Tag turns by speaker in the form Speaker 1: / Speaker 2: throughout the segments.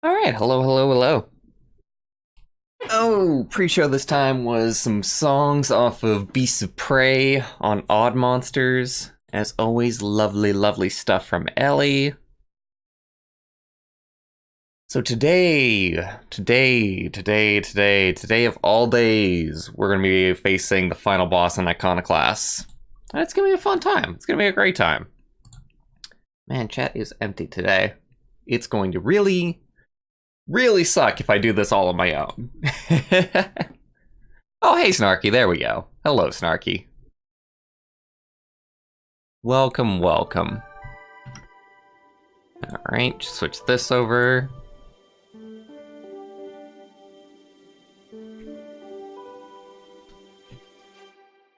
Speaker 1: Alright, hello, hello, hello. Oh, pre-show this time was some songs off of Beasts of Prey on Odd Monsters. As always, lovely, lovely stuff from Ellie. So today of all days, we're gonna be facing the final boss in Iconoclasts. It's gonna be a fun time. It's gonna be a great time. Man, chat is empty today. It's going to really suck if I do this all on my own. Oh, hey, Snarky, there we go. Hello, Snarky. Welcome, welcome. Alright, just switch this over.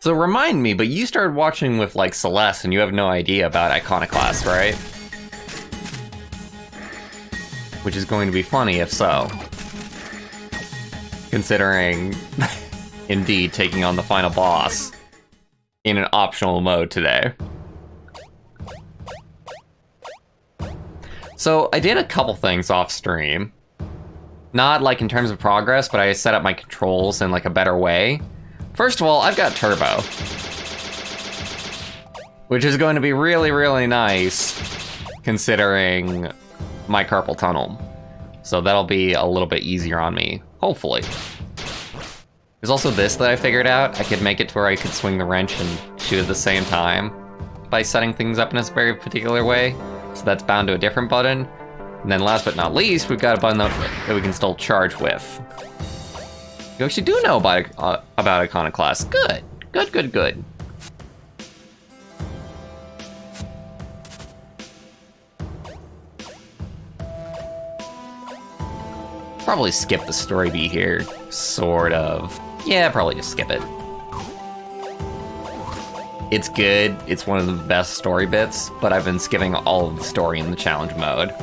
Speaker 1: So remind me, but you started watching with, like, Celeste, and you have no idea about Iconoclasts, right? Which is going to be funny if so. Considering, indeed, taking on the final boss in an optional mode today. So, I did a couple things off stream. Not, like, in terms of progress, but I set up my controls in, like, a better way. First of all, I've got Turbo. Which is going to be really, really nice, considering my carpal tunnel. So that'll be a little bit easier on me, hopefully. There's also this that I figured out. I could make it to where I could swing the wrench and shoot at the same time by setting things up in a very particular way. So that's bound to a different button. And then last but not least, we've got a button that we can still charge with. You actually do know about Iconoclasts. Good. Good, good, good. Probably skip the story beat here, sort of. Yeah, probably just skip it. It's good, it's one of the best story bits, but I've been skipping all of the story in the challenge mode.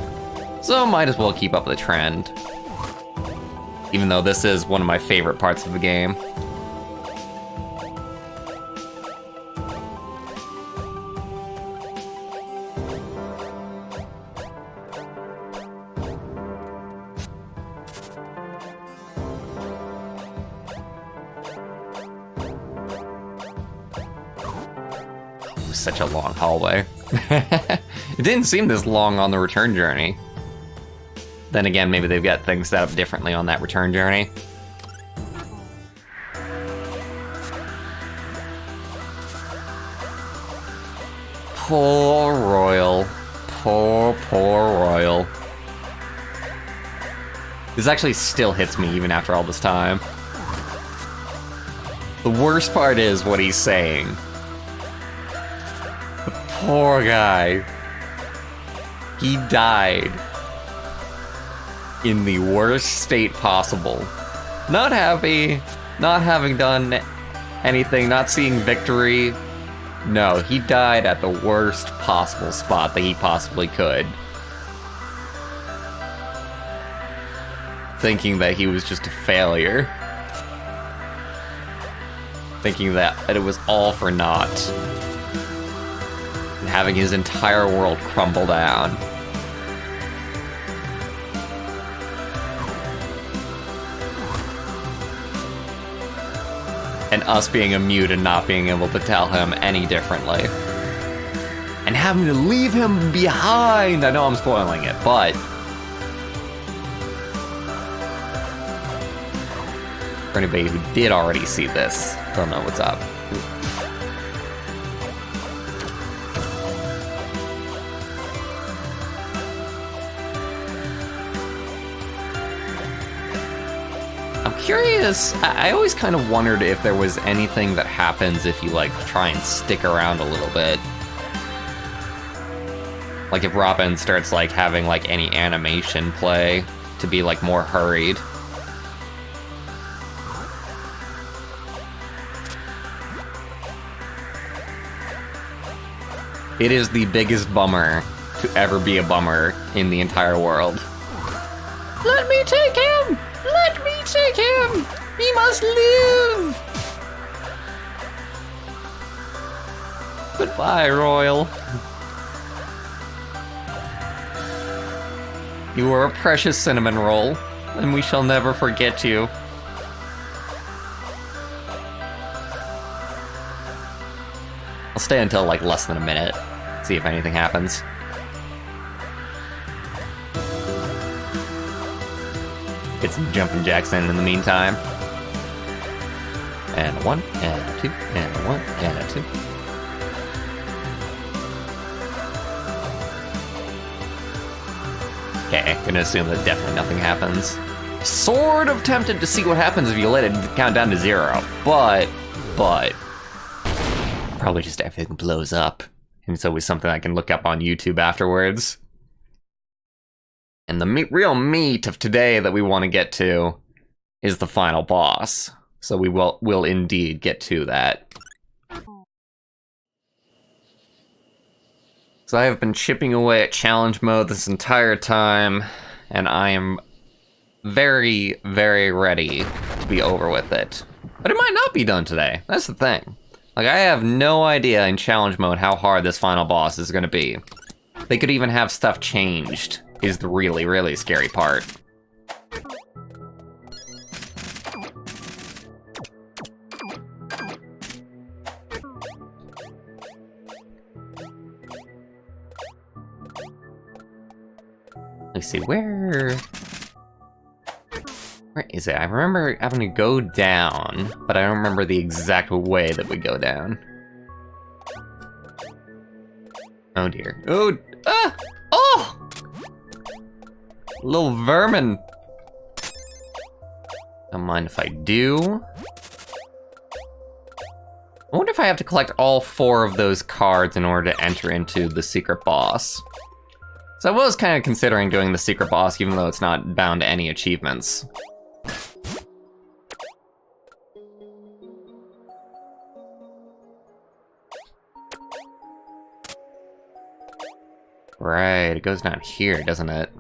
Speaker 1: So might as well keep up the trend. Even though this is one of my favorite parts of the game. Such a long hallway. It didn't seem this long on the return journey. Then again, maybe they've got things set up differently on that return journey. Poor Royal. Poor Royal. This actually still hits me even after all this time. The worst part is what he's saying. Poor guy. He died in the worst state possible. Not happy, not having done anything, not seeing victory. No, he died at the worst possible spot that he possibly could. Thinking that he was just a failure. Thinking that it was all for naught. Having his entire world crumble down. And us being a mute and not being able to tell him any differently. And having to leave him behind! I know I'm spoiling it, but... for anybody who did already see this, they'll know what's up. Curious, I always kind of wondered if there was anything that happens if you, like, try and stick around a little bit. Like, if Robin starts, like, having, like, any animation play to be, like, more hurried. It is the biggest bummer to ever be a bummer in the entire world. Let me take him! Let me take him! He must live! Goodbye, Royal. You are a precious cinnamon roll, and we shall never forget you. I'll stay until like less than a minute, see if anything happens. Get some jumping jacks in the meantime. And a 1, and a 2, and a 1, and a 2. Okay, gonna assume that definitely nothing happens. Sort of tempted to see what happens if you let it count down to 0, but probably just everything blows up. And it's always something I can look up on YouTube afterwards. And the real meat of today that we want to get to is the final boss. So we will indeed get to that. So I have been chipping away at challenge mode this entire time, and I am very, very ready to be over with it. But it might not be done today. That's the thing. Like, I have no idea in challenge mode how hard this final boss is gonna be. They could even have stuff changed, is the really, really scary part. Let's see, where is it? I remember having to go down, but I don't remember the exact way that we go down. Oh dear. Oh! Ah! Oh! Little vermin! Don't mind if I do. I wonder if I have to collect all 4 of those cards in order to enter into the secret boss. So I was kind of considering doing the secret boss, even though it's not bound to any achievements. Right, it goes down here, doesn't it?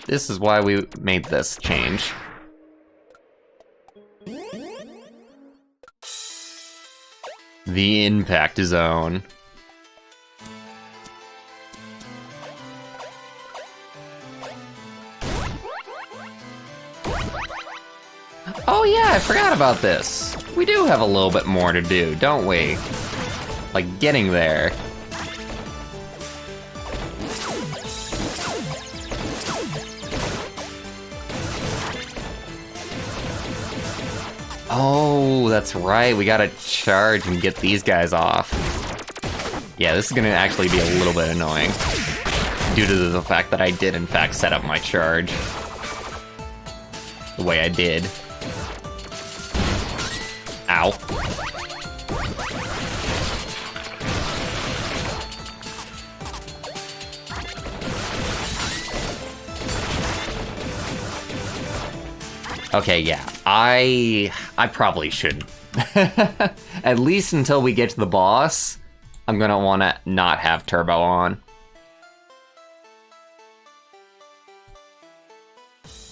Speaker 1: This is why we made this change. The impact zone. Oh yeah, I forgot about this. We do have a little bit more to do, don't we? Like, getting there. Oh, that's right, we gotta charge and get these guys off. Yeah, this is gonna actually be a little bit annoying, due to the fact that I did in fact set up my charge the way I did. Ow. Okay, yeah, I probably shouldn't. At least until we get to the boss, I'm gonna wanna not have turbo on.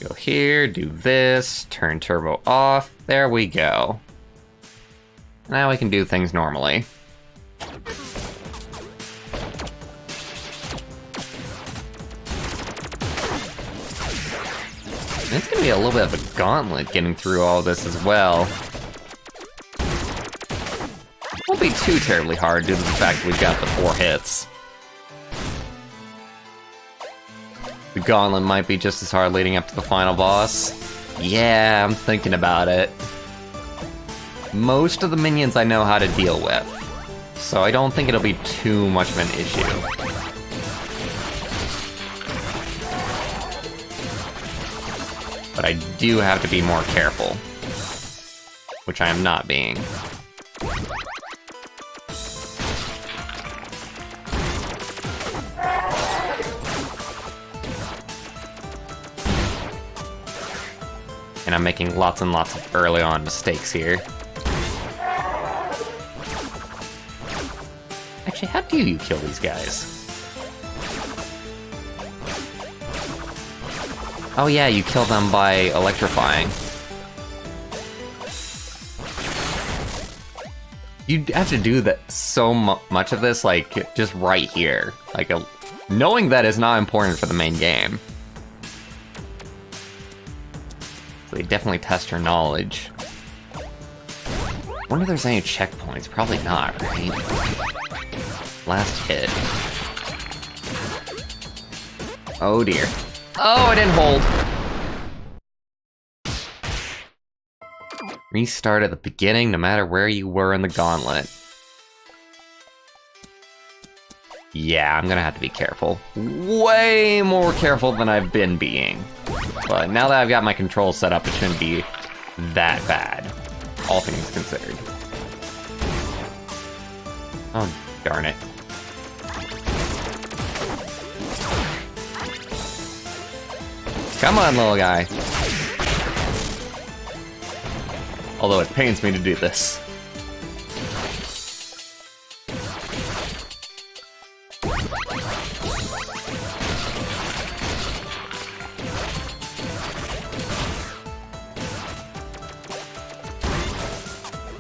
Speaker 1: Go here, do this, turn turbo off, there we go. Now we can do things normally. It's gonna be a little bit of a gauntlet getting through all this as well. Won't be too terribly hard due to the fact that we've got the 4 hits. The gauntlet might be just as hard leading up to the final boss. Yeah, I'm thinking about it. Most of the minions I know how to deal with, so I don't think it'll be too much of an issue. But I do have to be more careful, which I am not being. And I'm making lots and lots of early on mistakes here. Actually, how do you kill these guys? Oh yeah, you kill them by electrifying. You have to do that so much of this, like, just right here. Like, knowing that is not important for the main game. So they definitely test your knowledge. I wonder if there's any checkpoints. Probably not, right? Last hit. Oh dear. Oh, I didn't hold. Restart at the beginning, no matter where you were in the gauntlet. Yeah, I'm gonna have to be careful. Way more careful than I've been being. But now that I've got my controls set up, it shouldn't be that bad. All things considered. Oh, darn it. Come on, little guy. Although it pains me to do this.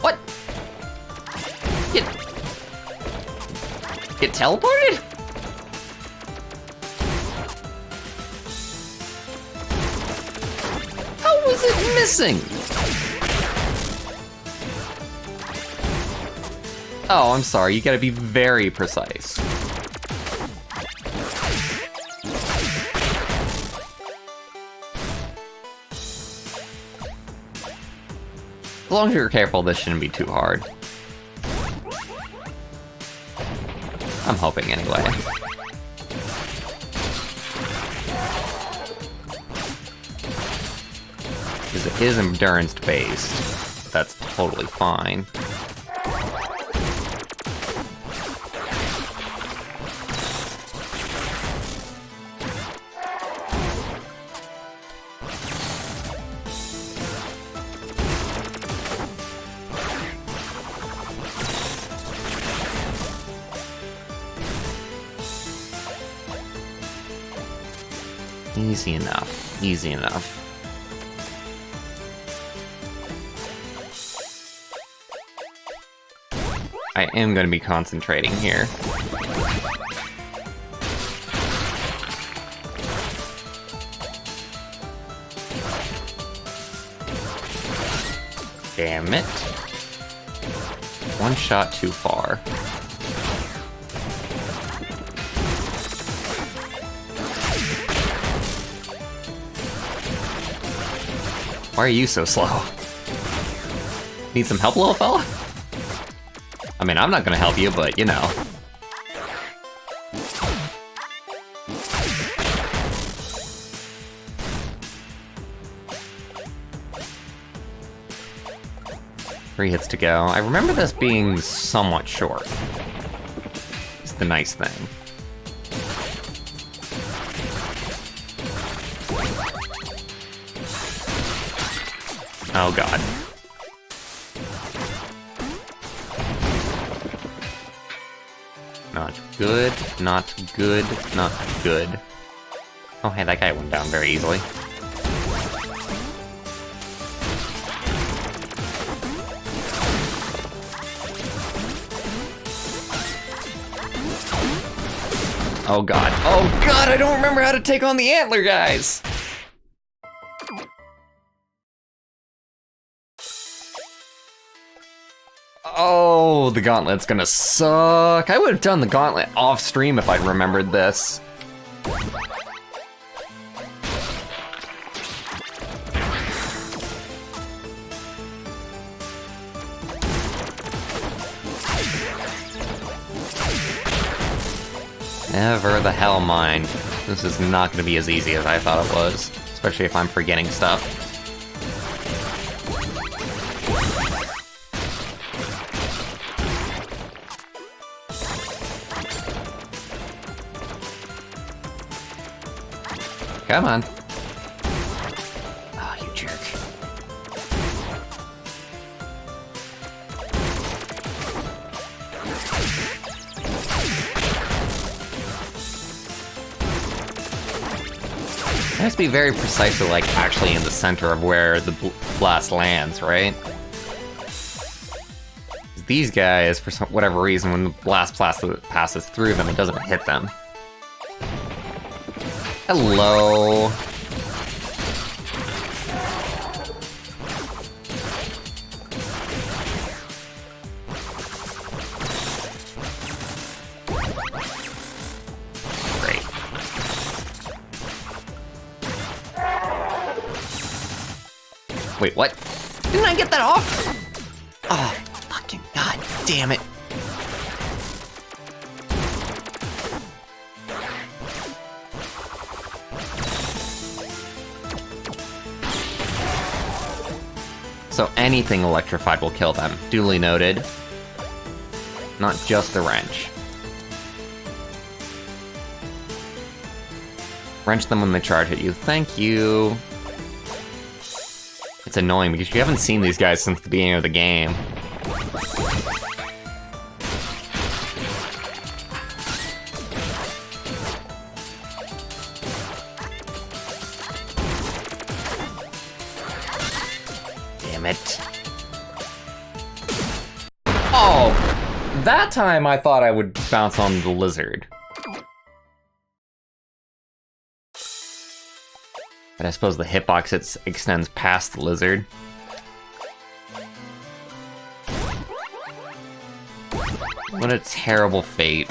Speaker 1: What? Get teleported? How was it missing? Oh, I'm sorry, you gotta be very precise. As long as you're careful, this shouldn't be too hard. I'm hoping anyway. Because it is endurance-based. That's totally fine. Easy enough. Easy enough. I am going to be concentrating here. Damn it. One shot too far. Why are you so slow? Need some help, little fella? I mean, I'm not gonna help you, but you know. Three hits to go. I remember this being somewhat short. It's the nice thing. Oh god. Not good, not good, not good. Oh hey, that guy went down very easily. Oh god. Oh god, I don't remember how to take on the antler guys! Oh, the gauntlet's gonna suck. I would have done the gauntlet off stream if I'd remembered this. Never the hell mind. This is not gonna be as easy as I thought it was, especially if I'm forgetting stuff. Come on. Oh, you jerk. It has to be very precisely, like, actually in the center of where the blast lands, right? these guys, for whatever reason, when the blast passes through them, it doesn't hit them. Hello. Great. Wait, what? Didn't I get that off? Oh, fucking god damn it. So anything electrified will kill them. Duly noted. Not just the wrench. Wrench them when they charge at you. Thank you. It's annoying because you haven't seen these guys since the beginning of the game. Damn it. Oh, that time I thought I would bounce on the lizard. But I suppose the hitbox extends past the lizard. What a terrible fate.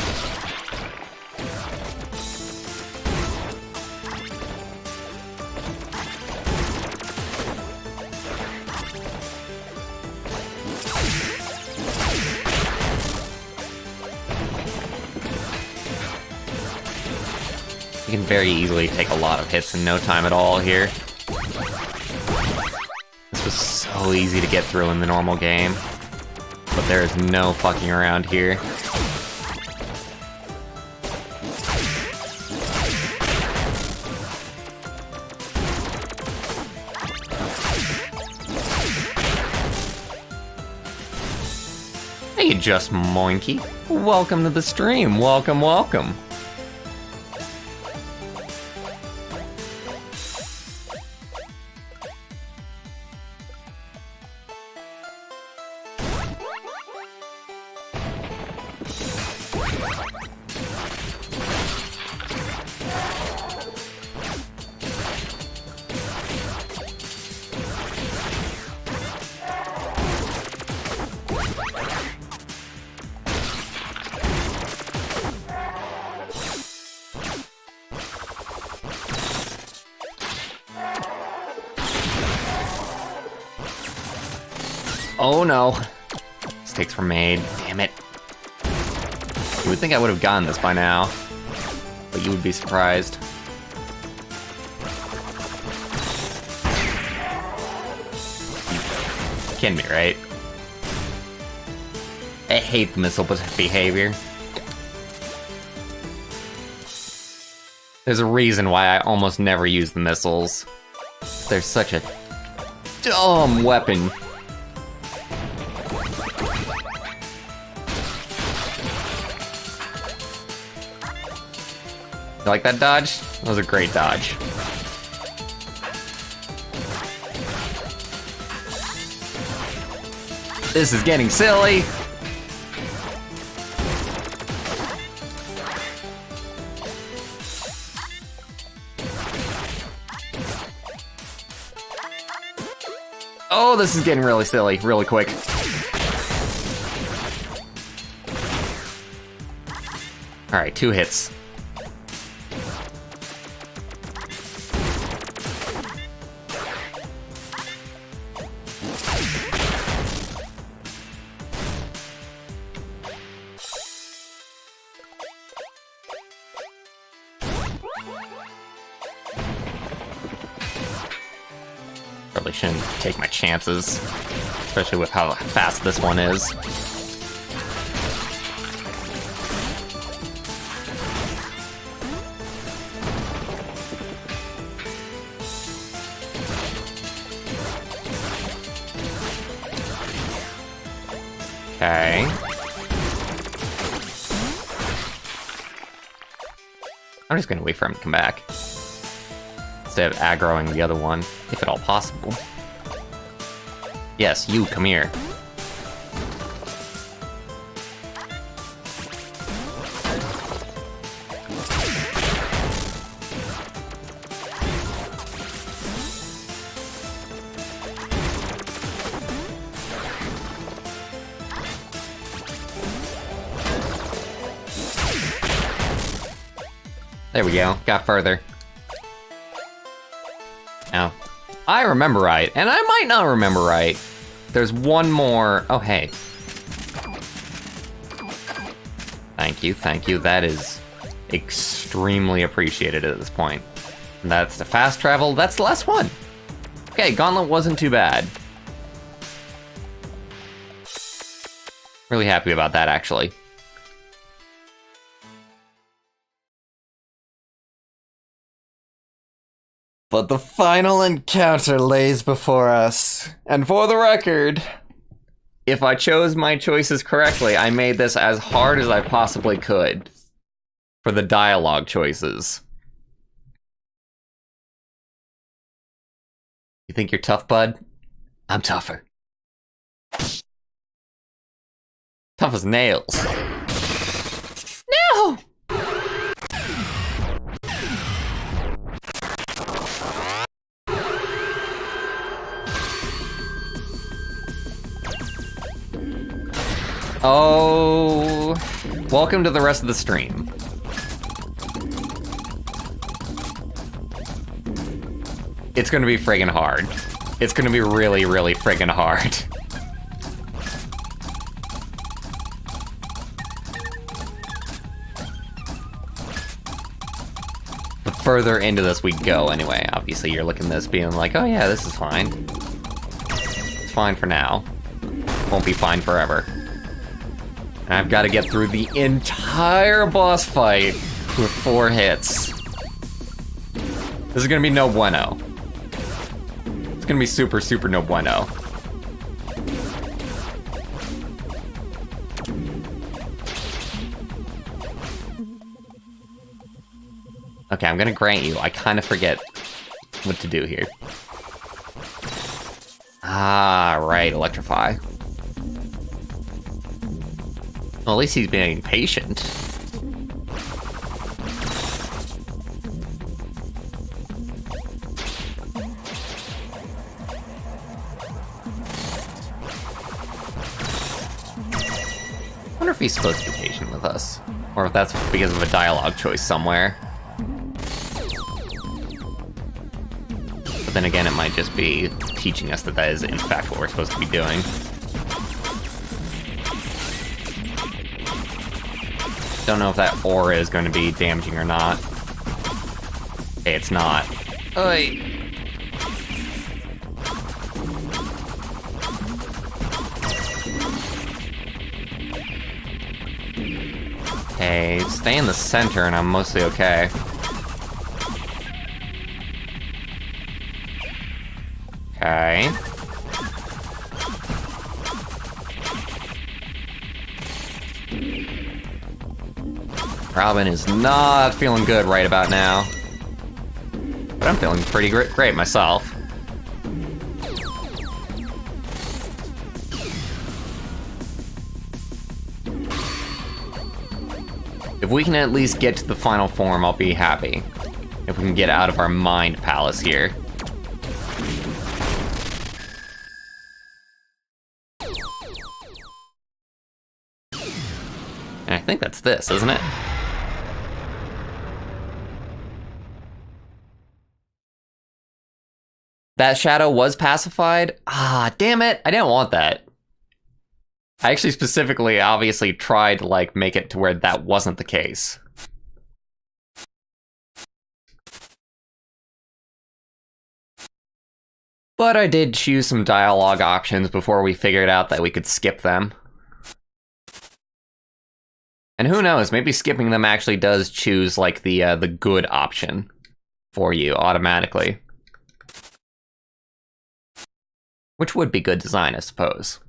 Speaker 1: You can very easily take a lot of hits in no time at all here. This was so easy to get through in the normal game, but there is no fucking around here. Hey, Just Moinky. Welcome to the stream. Welcome, welcome. Oh no. Mistakes were made. Damn it. You would think I would have gotten this by now, but you would be surprised. You kidding me, right? I hate the missile behavior. There's a reason why I almost never use the missiles. They're such a dumb weapon. You like that dodge? That was a great dodge. This is getting silly. Oh, this is getting really silly, really quick. Alright, 2 hits. Probably shouldn't take my chances, especially with how fast this one is. Okay. I'm just gonna wait for him to come back, instead of aggroing the other one, if at all possible. Yes, you, come here. There we go, got further. Now, I remember right, and I might not remember right. There's one more, oh hey. Thank you, that is extremely appreciated at this point. And that's the fast travel, that's the last one. Okay, Gauntlet wasn't too bad. Really happy about that, actually. But the final encounter lays before us. And for the record, if I chose my choices correctly, I made this as hard as I possibly could for the dialogue choices. You think you're tough, bud? I'm tougher. Tough as nails. No! Oh, welcome to the rest of the stream. It's gonna be friggin' hard. It's gonna be really, really friggin' hard. The further into this we go, anyway. Obviously, you're looking at this being like, oh yeah, this is fine. It's fine for now. Won't be fine forever. And I've got to get through the entire boss fight with 4 hits. This is gonna be no bueno. It's gonna be super, super no bueno. Okay, I'm gonna grant you. I kind of forget what to do here. Ah, right, electrify. Well, at least he's being patient. I wonder if he's supposed to be patient with us, or if that's because of a dialogue choice somewhere. But then again, it might just be teaching us that that is in fact what we're supposed to be doing. Don't know if that aura is going to be damaging or not. Okay, it's not. Oi. Okay, stay in the center and I'm mostly okay. Okay. Robin is not feeling good right about now. But I'm feeling pretty great myself. If we can at least get to the final form, I'll be happy. If we can get out of our mind palace here. And I think that's this, isn't it? That shadow was pacified? Ah, damn it, I didn't want that. I actually specifically, obviously, tried to, like, make it to where that wasn't the case. But I did choose some dialogue options before we figured out that we could skip them. And who knows, maybe skipping them actually does choose, like, the good option for you automatically. Which would be good design, I suppose.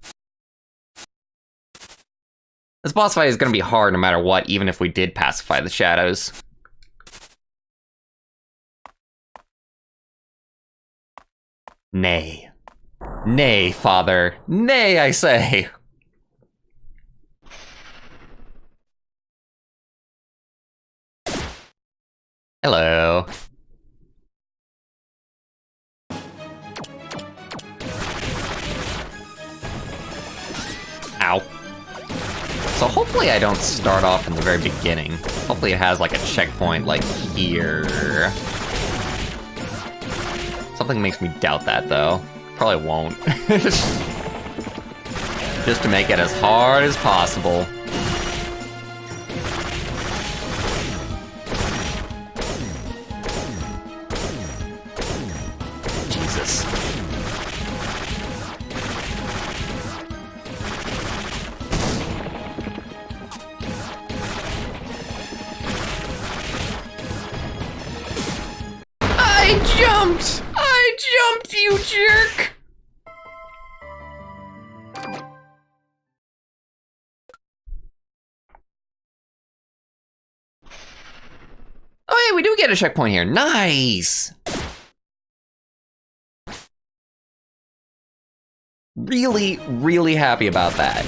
Speaker 1: This boss fight is going to be hard no matter what, even if we did pacify the shadows. Nay. Nay, father. Nay, I say. Hello. Ow. So hopefully I don't start off in the very beginning. Hopefully it has like a checkpoint like here. Something makes me doubt that though. Probably won't. Just to make it as hard as possible. Jesus. I jumped! I jumped, you jerk! Oh yeah, we do get a checkpoint here. Nice! Really, really happy about that.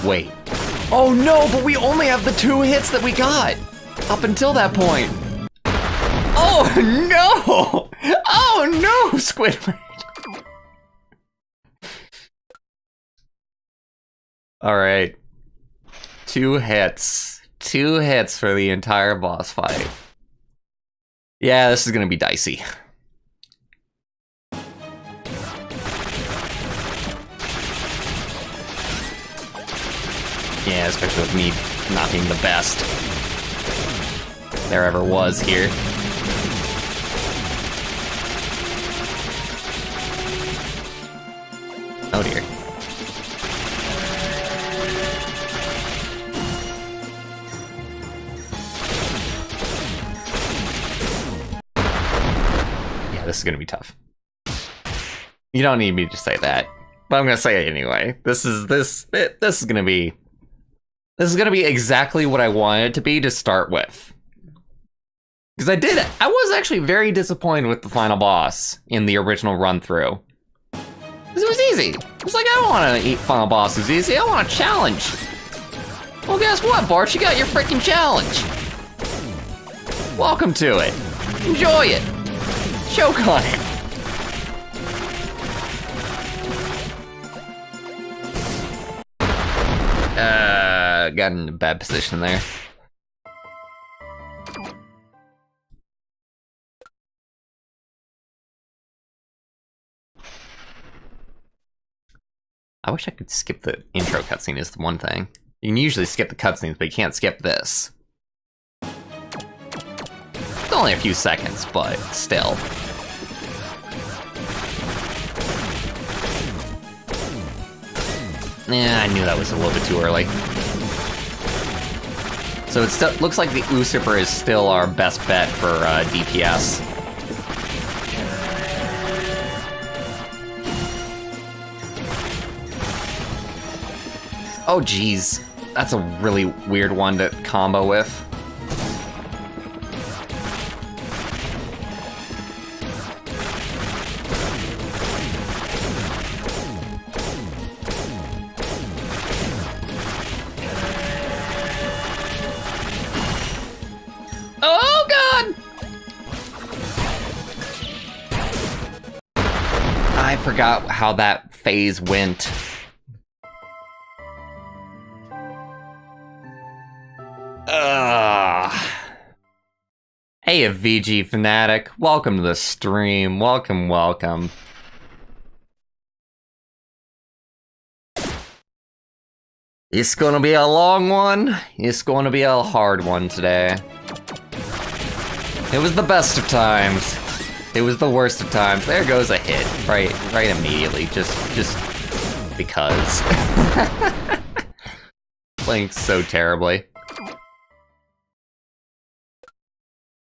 Speaker 1: Wait. Oh no, but we only have the 2 hits that we got! Up until that point. Oh no! Oh no, Squidward! Alright. 2 hits. 2 hits for the entire boss fight. Yeah, this is gonna be dicey. Yeah, especially with me not being the best there ever was here. Oh dear. Yeah, this is gonna be tough. You don't need me to say that, but I'm gonna say it anyway. This is gonna be exactly what I wanted it to be to start with. Because I was actually very disappointed with the final boss in the original run-through. Because it was easy. It was like, I don't want to eat final bosses easy, I want a challenge. Well, guess what, Bwarch? You got your freaking challenge. Welcome to it. Enjoy it. Choke on it. Got in a bad position there. I wish I could skip the intro cutscene is the one thing. You can usually skip the cutscenes, but you can't skip this. It's only a few seconds, but still. Yeah, I knew that was a little bit too early. So it looks like the Usurper is still our best bet for DPS. Oh geez, that's a really weird one to combo with. Oh god! I forgot how that phase went. Hey, a VG fanatic, welcome to the stream. Welcome, welcome. It's gonna be a long one. It's gonna be a hard one today. It was the best of times. It was the worst of times. There goes a hit, right immediately. Just because. Playing so terribly.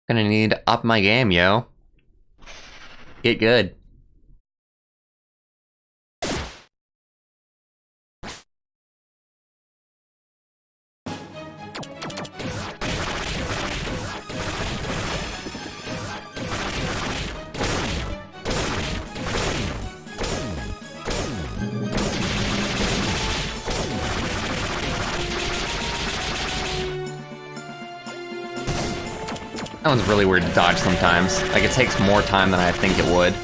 Speaker 1: Gonna need to up my game, yo. Get good. That one's really weird to dodge sometimes. Like, it takes more time than I think it would.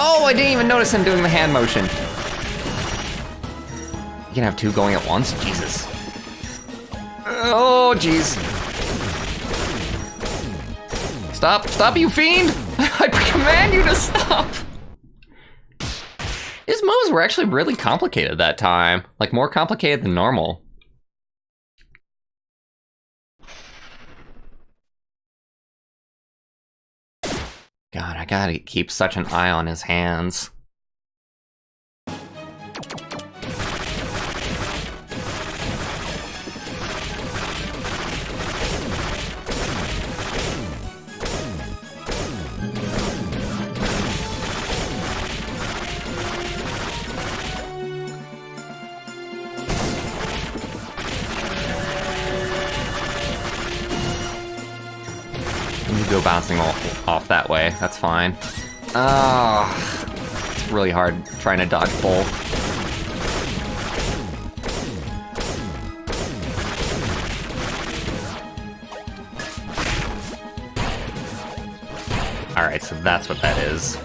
Speaker 1: Oh, I didn't even notice him doing the hand motion. You can have two going at once? Jesus. Oh, jeez. Stop, stop, you fiend! I command you to stop! His moves were actually really complicated that time. Like, more complicated than normal. God, I gotta keep such an eye on his hands. Go bouncing off that way, that's fine. It's really hard trying to dodge both. Alright, so that's what that is.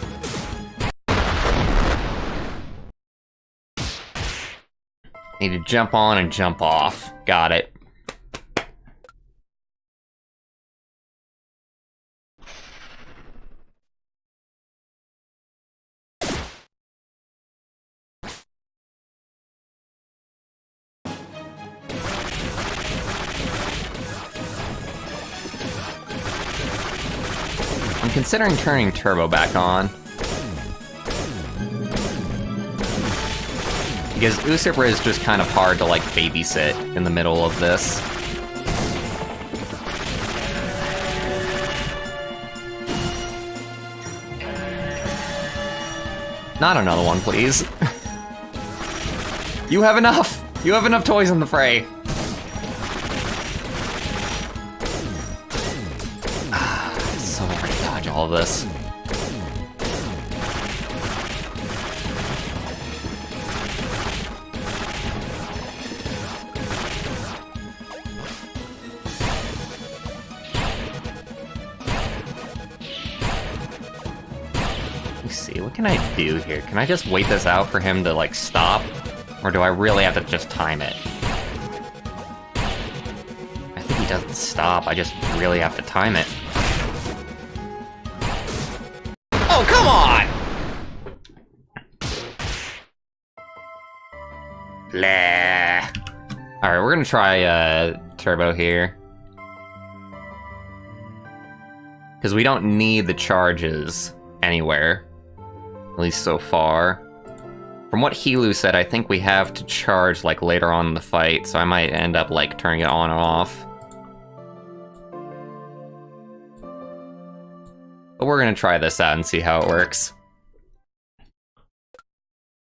Speaker 1: Need to jump on and jump off. Got it. I'm considering turning Turbo back on. Because Usurper is just kind of hard to, like, babysit in the middle of this. Not another one, please. You have enough! You have enough toys in the fray! It's so hard to dodge all of this. What can I do here? Can I just wait this out for him to, like, stop? Or do I really have to just time it? I think he doesn't stop, I just really have to time it. Oh, come on! Blah. Alright, we're gonna try, Turbo here. Because we don't need the charges anywhere. At least so far. From what Hilu said, I think we have to charge, like, later on in the fight, so I might end up, like, turning it on and off. But we're gonna try this out and see how it works.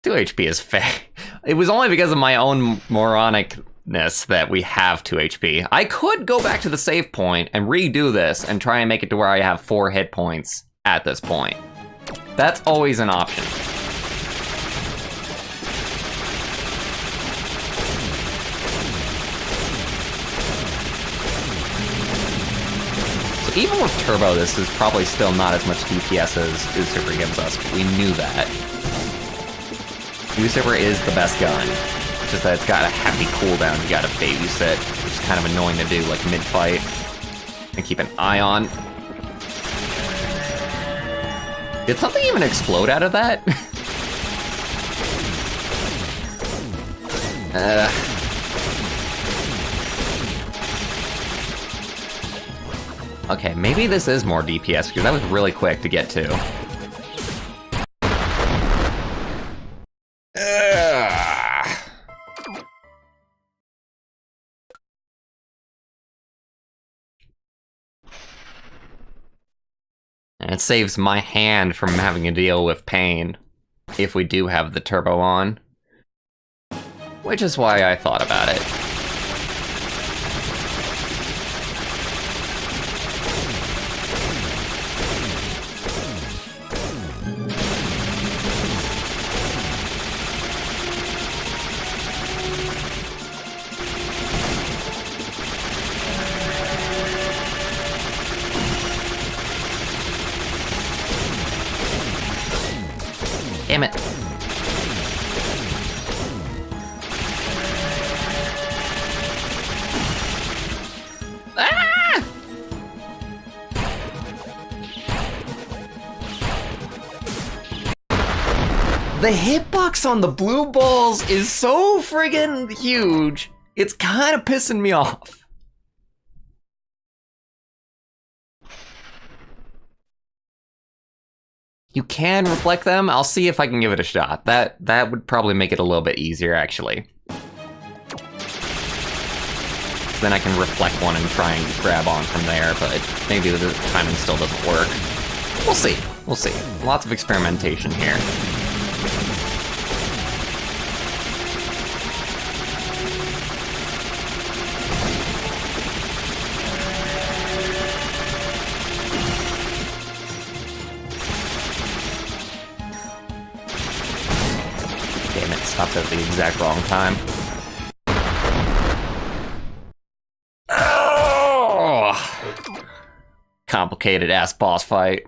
Speaker 1: 2 HP is fake. It was only because of my own moronicness that we have 2 HP. I could go back to the save point and redo this and try and make it to where I have 4 hit points at this point. That's always an option. So even with Turbo, this is probably still not as much DPS as Usurper gives us, but we knew that. Usurper is the best gun. It's just that it's got a hefty cooldown you gotta babysit, which is kind of annoying to do, like, mid-fight. And keep an eye on. Did something even explode out of that? Okay, maybe this is more DPS, because that was really quick to get to. And it saves my hand from having to deal with pain if we do have the Turbo on. Which is why I thought about it. Damn it. Ah! The hitbox on the blue balls is so friggin' huge. It's kind of pissing me off. You can reflect them. I'll see if I can give it a shot. That would probably make it a little bit easier, actually. So then I can reflect one and try and grab on from there, but maybe the timing still doesn't work. We'll see. We'll see. Lots of experimentation here. Damn it, stopped at the exact wrong time. Oh! Complicated ass boss fight.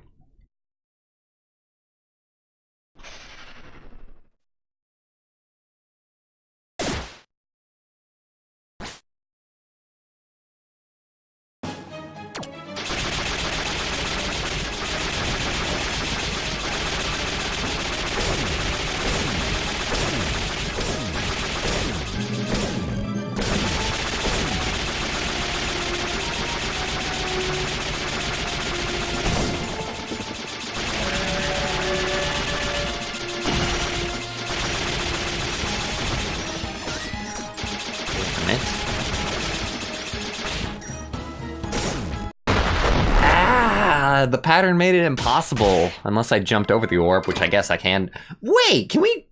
Speaker 1: The pattern made it impossible, unless I jumped over the orb, which I guess I can. Wait, can we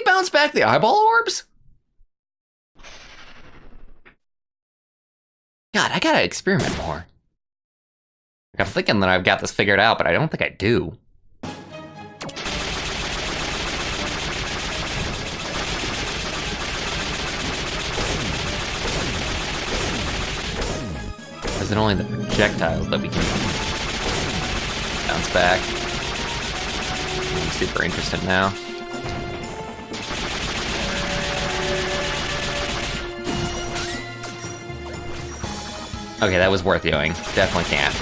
Speaker 1: bounce back the eyeball orbs? God, I gotta experiment more. I'm thinking that I've got this figured out, but I don't think I do. Is it only the projectiles that we can bounce back? I'm super interested now. Okay, that was worth doing. Definitely can't.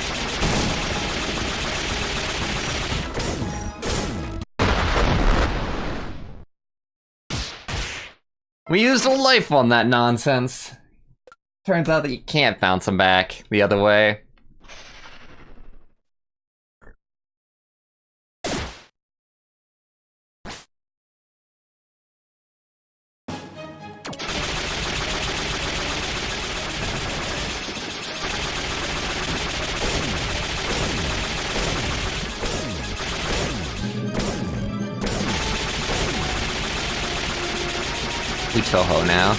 Speaker 1: We used a life on that nonsense. Turns out that you can't bounce them back the other way. We Toho now.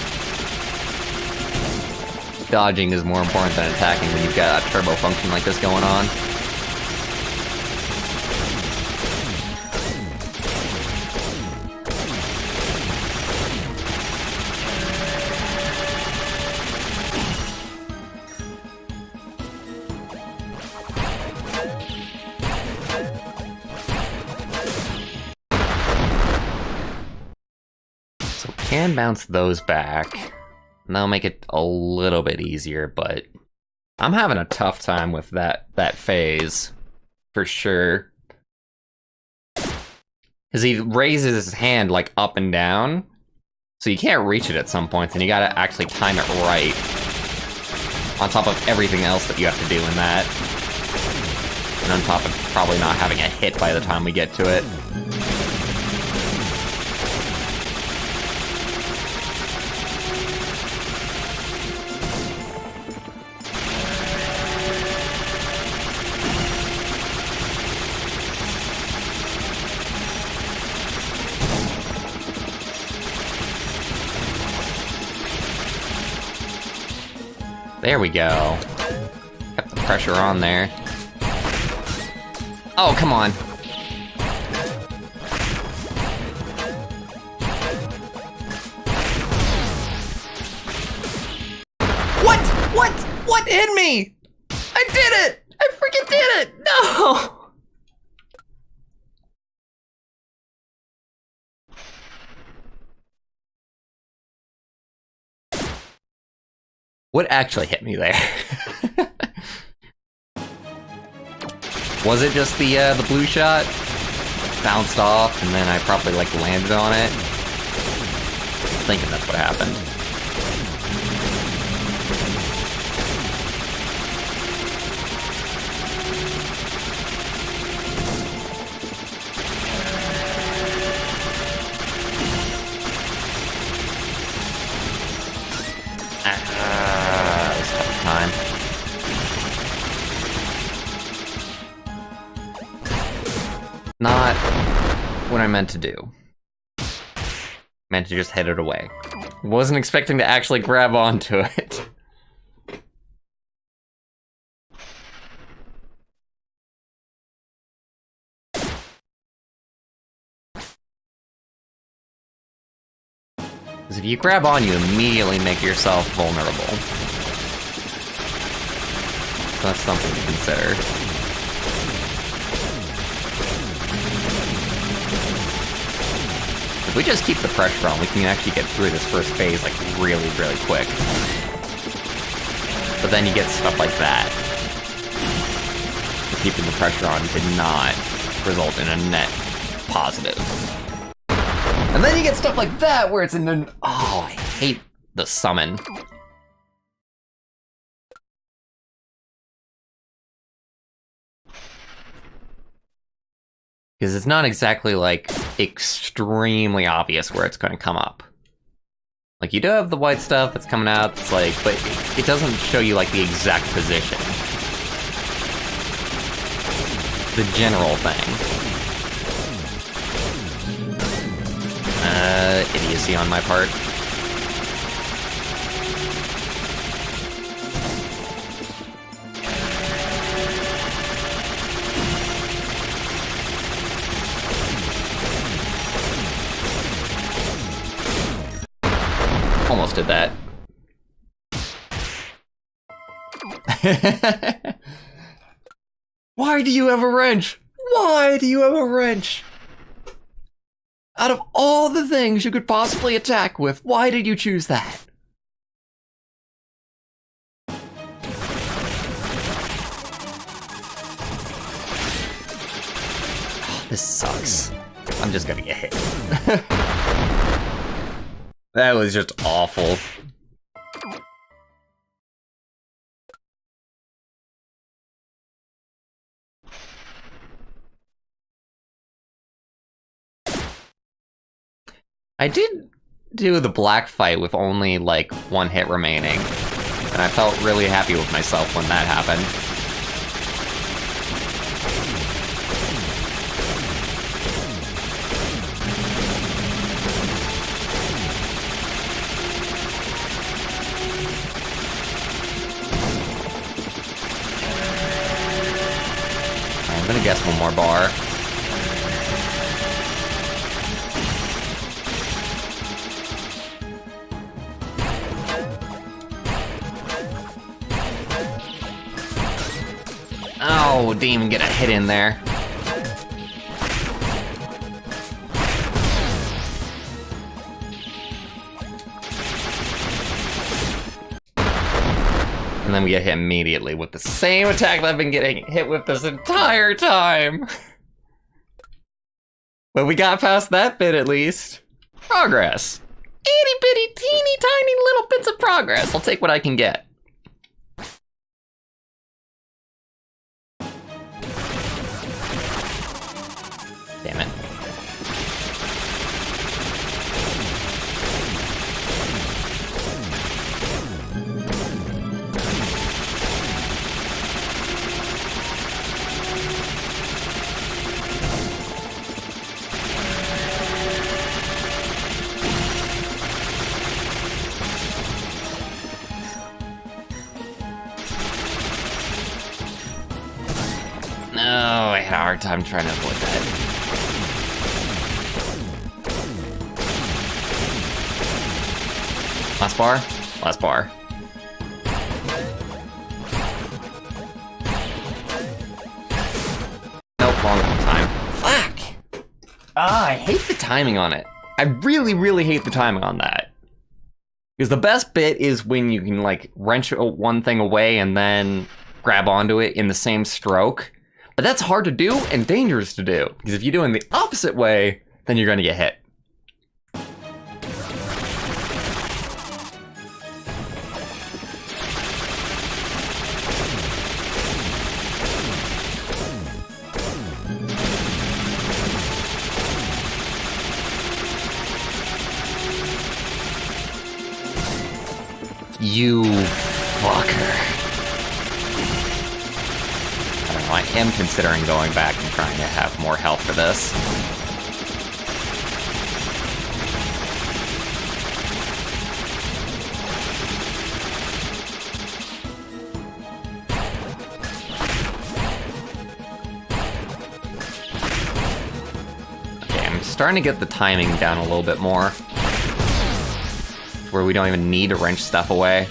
Speaker 1: Dodging is more important than attacking when you've got a turbo function like this going on. So can bounce those back. And that'll make it a little bit easier, but I'm having a tough time with that phase, for sure. Because he raises his hand, like, up and down, so you can't reach it at some points, and you gotta actually time it right, on top of everything else that you have to do in that. And on top of probably not having a hit by the time we get to it. There we go. Kept the pressure on there. Oh, come on. What hit me? I did it! I freaking did it! No! What actually hit me there? Was it just the blue shot? Bounced off, and then I probably, like, landed on it? I'm thinking that's what happened. This tough time. Not what I meant to do. Meant to just hit it away. Wasn't expecting to actually grab onto it. Because if you grab on, you immediately make yourself vulnerable. So that's something to consider. If we just keep the pressure on, we can actually get through this first phase, like, really, really quick. But then you get stuff like that. Keeping the pressure on did not result in a net positive. And then you get stuff like that, where it's in the... Oh, I hate the summon. Because it's not exactly, like, extremely obvious where it's going to come up. Like, you do have the white stuff that's coming out, it's like, but it doesn't show you, like, the exact position. The general thing. Idiocy on my part. Almost did that. Why do you have a wrench? Why do you have a wrench? Out of all the things you could possibly attack with, why did you choose that? Oh, this sucks. I'm just gonna get hit. That was just awful. I did do the black fight with only, like, one hit remaining, and I felt really happy with myself when that happened. I'm gonna guess one more bar. Oh, didn't even get a hit in there. And then we get hit immediately with the same attack that I've been getting hit with this entire time. But we got past that bit at least. Progress. Itty bitty teeny tiny little bits of progress. I'll take what I can get. Damn it. No, I had a hard time trying to avoid that. Last bar? Last bar. Nope, wrong time. Fuck! Ah, I hate the timing on it. I really, really hate the timing on that. Because the best bit is when you can, like, wrench one thing away and then grab onto it in the same stroke. But that's hard to do and dangerous to do. Because if you do it in the opposite way, then you're going to get hit. You fucker. I don't know, I am considering going back and trying to have more health for this. Okay, I'm starting to get the timing down a little bit more, where we don't even need to wrench stuff away.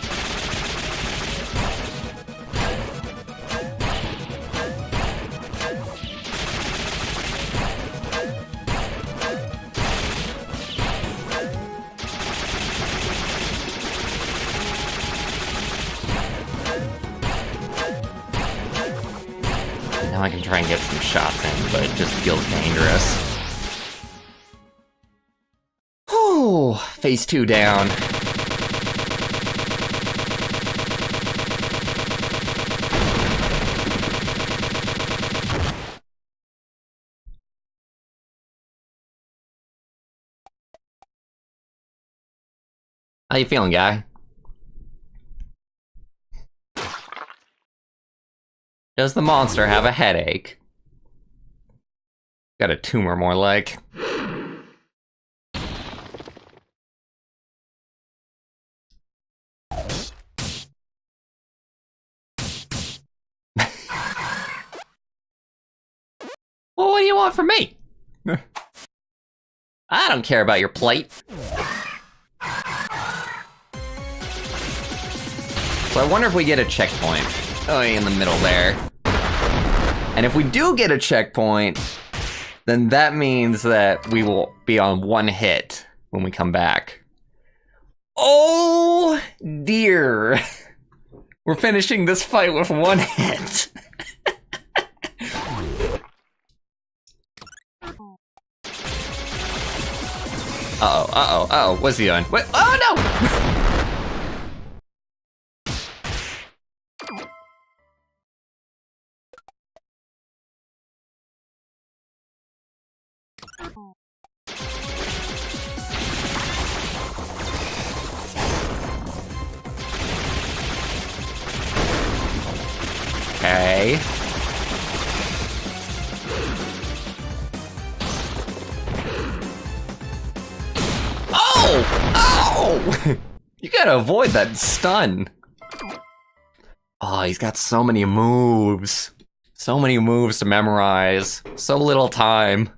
Speaker 1: Now I can try and get some shots in, but it just feels dangerous. Whew, phase 2 down. How you feeling, guy? Does the monster have a headache? Got a tumor, more like. Well, what do you want from me? I don't care about your plate. So I wonder if we get a checkpoint. Oh, in the middle there. And if we do get a checkpoint, then that means that we will be on one hit when we come back. Oh dear. We're finishing this fight with one hit. Uh-oh, what's he doing? What? Oh no! Okay. Oh! Oh! You gotta avoid that stun. Oh, he's got so many moves. So many moves to memorize. So little time.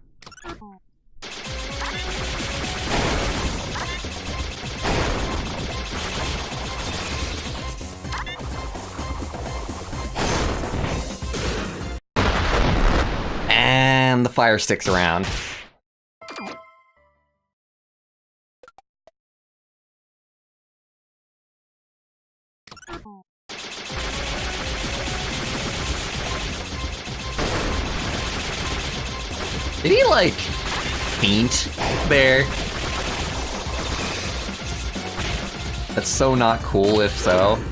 Speaker 1: And the fire sticks around. Did he, like, faint there? That's so not cool, if so.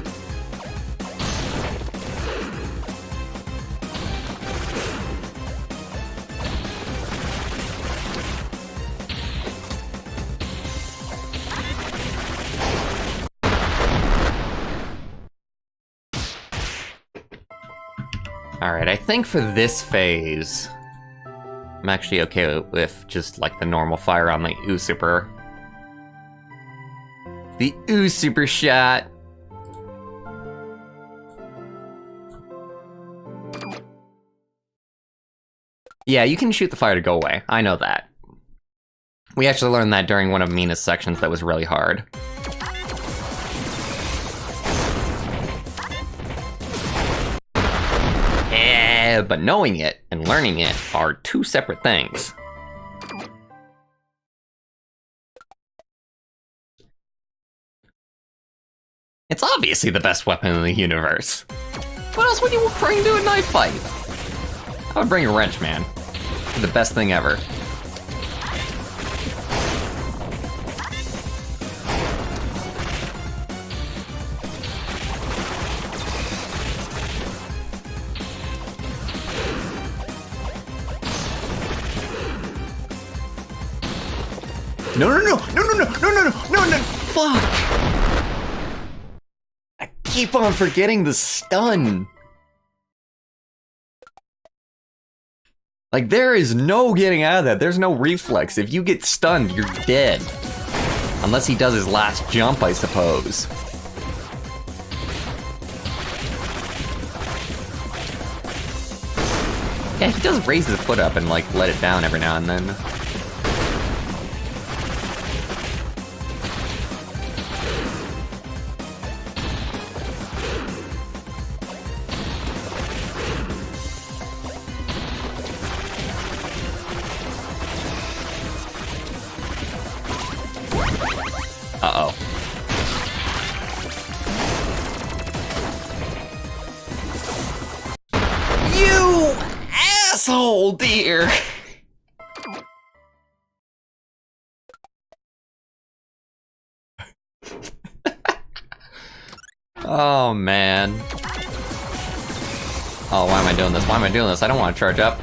Speaker 1: Alright, I think for this phase, I'm actually okay with just, like, the normal fire on the Usuper. The Usuper shot! Yeah, you can shoot the fire to go away. I know that. We actually learned that during one of Mina's sections that was really hard. Yeah, but knowing it and learning it are two separate things. It's obviously the best weapon in the universe. What else would you bring to a knife fight? I would bring a wrench, man. The best thing ever. No, fuck! I keep on forgetting the stun. Like, there is no getting out of that. There's no reflex. If you get stunned, you're dead. Unless he does his last jump, I suppose. Yeah, he does raise his foot up and, like, let it down every now and then. Uh-oh. You asshole, dear! Oh, man. Oh, why am I doing this? Why am I doing this? I don't want to charge up.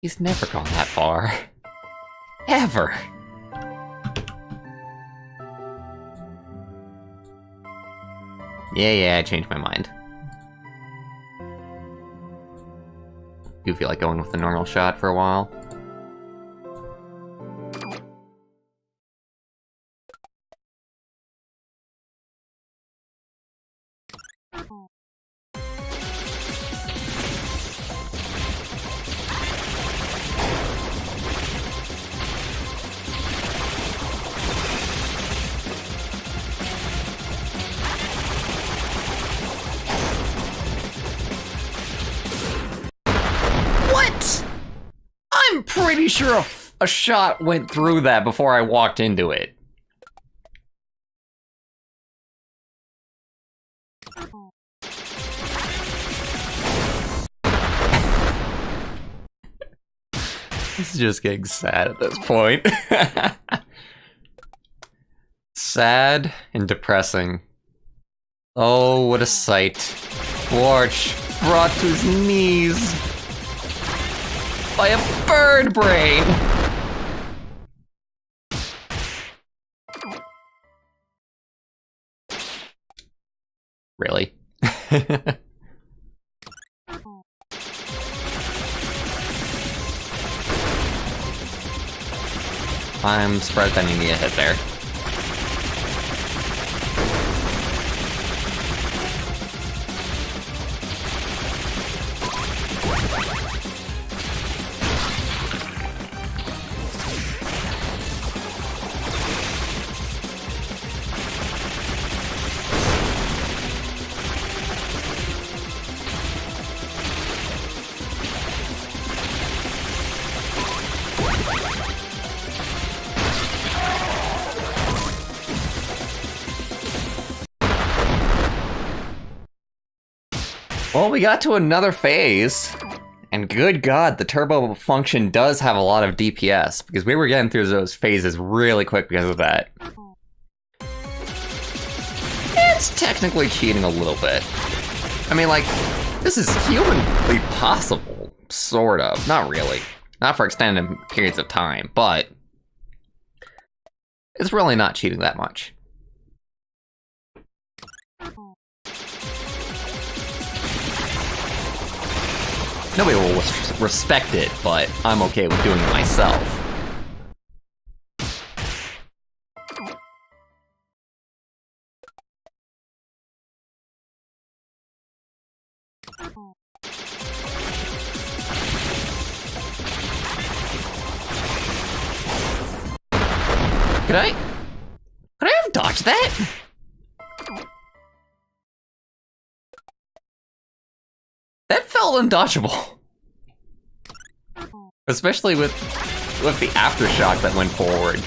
Speaker 1: He's never gone that far. Ever. Yeah, I changed my mind. Do feel like going with the normal shot for a while. I'm pretty sure a shot went through that before I walked into it. This is just getting sad at this point. Sad and depressing. Oh, what a sight. Bwarch brought to his knees by a bird brain! Really? I'm surprised I didn't get a hit there. Well, we got to another phase, and good God, the turbo function does have a lot of DPS, because we were getting through those phases really quick because of that. It's technically cheating a little bit. I mean, like, this is humanly possible, sort of. Not really. Not for extended periods of time, but it's really not cheating that much. Nobody will respect it, but I'm okay with doing it myself. Could I have dodged that? That felt undodgeable. Especially with the aftershock that went forward.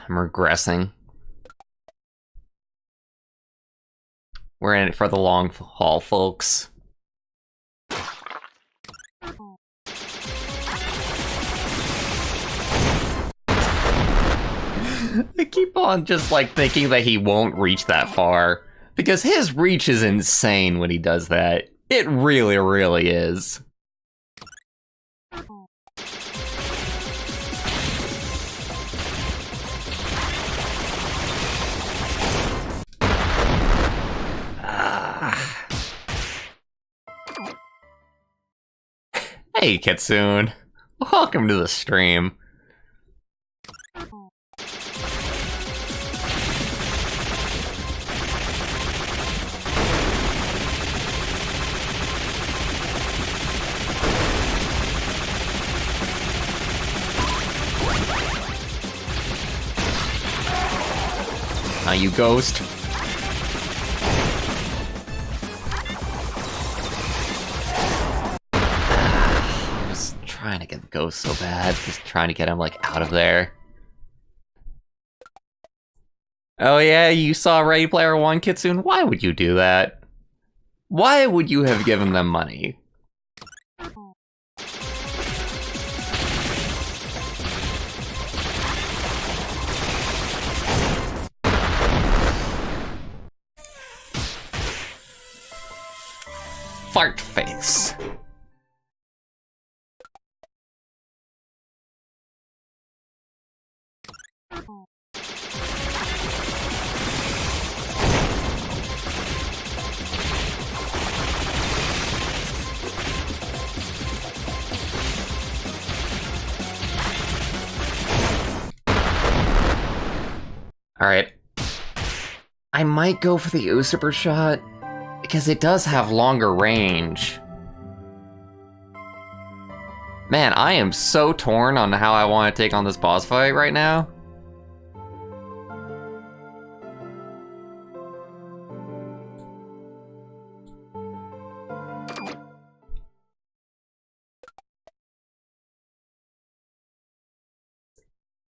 Speaker 1: I'm regressing. We're in it for the long haul, folks. I keep on just like thinking that he won't reach that far. Because his reach is insane when he does that. It really, really is. Hey, Kitsune. Welcome to the stream. Now you ghost. I was trying to get the ghost so bad. Just trying to get him, like, out of there. Oh yeah, you saw Ready Player One, Kitsune? Why would you do that? Why would you have given them money? Fart face. Alright. I might go for the Usurper shot, because it does have longer range. Man, I am so torn on how I want to take on this boss fight right now.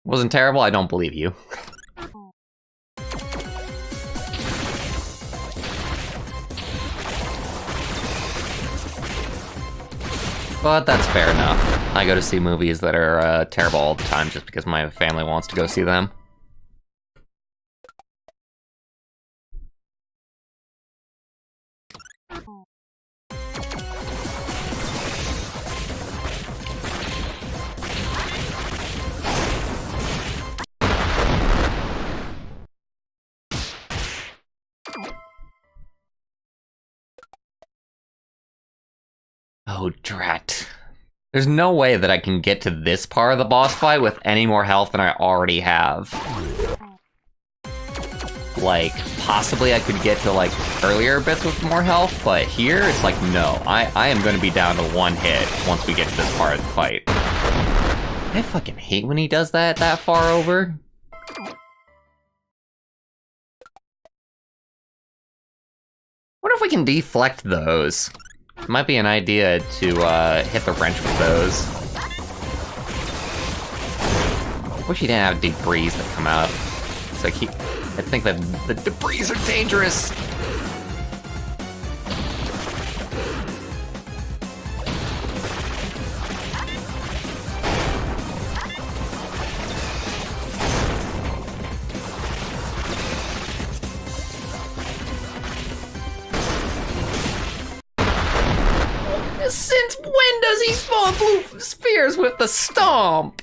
Speaker 1: Wasn't terrible? I don't believe you. But that's fair enough. I go to see movies that are terrible all the time just because my family wants to go see them. Oh, drat. There's no way that I can get to this part of the boss fight with any more health than I already have. Like, possibly I could get to, like, earlier bits with more health, but here, it's like, no. I am gonna be down to one hit once we get to this part of the fight. I fucking hate when he does that far over. Wonder if we can deflect those. Might be an idea to hit the wrench with those. Wish he didn't have debris that come out. So I think that the debris are dangerous. Since when does he spawn blue spheres with the stomp?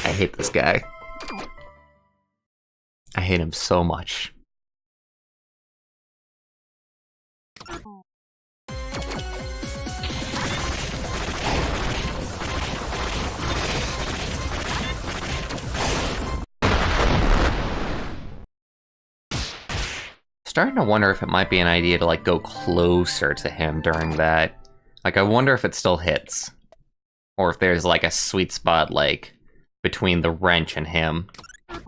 Speaker 1: I hate this guy. I hate him so much. starting to wonder if it might be an idea to, like, go closer to him during that. Like, I wonder if it still hits. Or if there's, like, a sweet spot, like, between the wrench and him. I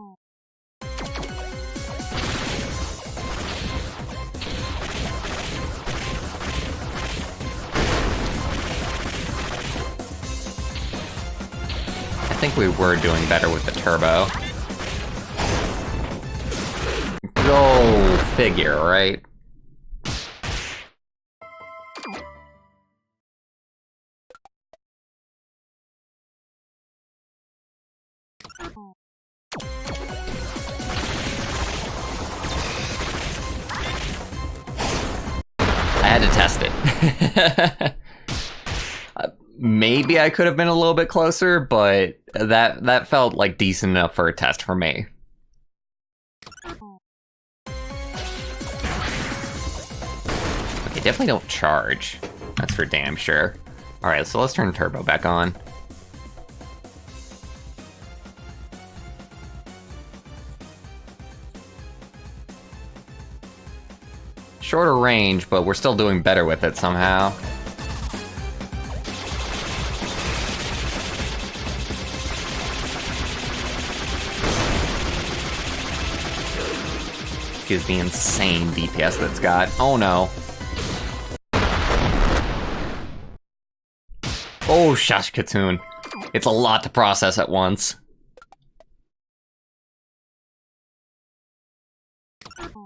Speaker 1: think we were doing better with the turbo. Go figure, right? I had to test it. Maybe I could have been a little bit closer, but that felt like decent enough for a test for me. Okay, definitely don't charge. That's for damn sure. Alright, so let's turn turbo back on. Shorter range, but we're still doing better with it somehow. Is the insane DPS that's got. Oh no. Oh, Shashkatoon. It's a lot to process at once. If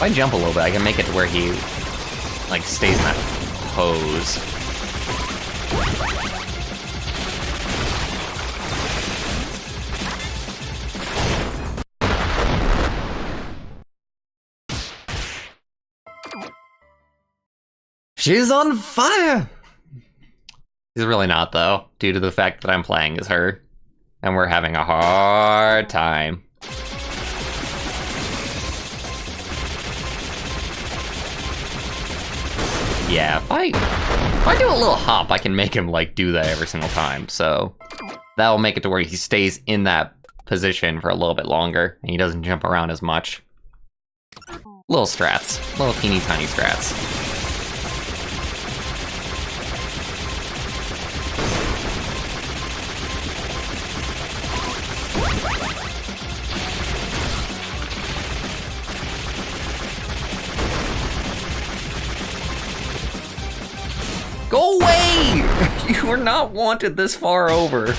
Speaker 1: I jump a little bit, I can make it to where he, like, stays in that pose. She's on fire! She's really not, though, due to the fact that I'm playing as her. And we're having a hard time. Yeah, if I do a little hop, I can make him, like, do that every single time, so... That'll make it to where he stays in that position for a little bit longer, and he doesn't jump around as much. Little strats. Little teeny tiny strats. Go away! You were not wanted this far over.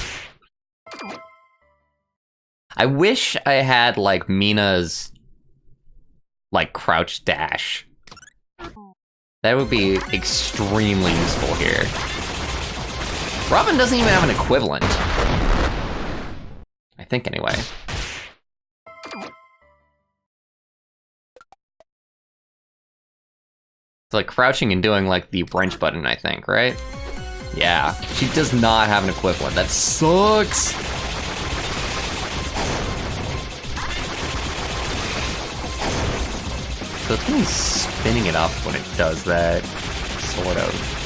Speaker 1: I wish I had, like, Mina's, like, crouch dash. That would be extremely useful here. Robin doesn't even have an equivalent. I think, anyway. It's like crouching and doing, like, the wrench button, I think, right? Yeah, she does not have an equivalent. That sucks! So it's kind of spinning it up when it does that, sort of.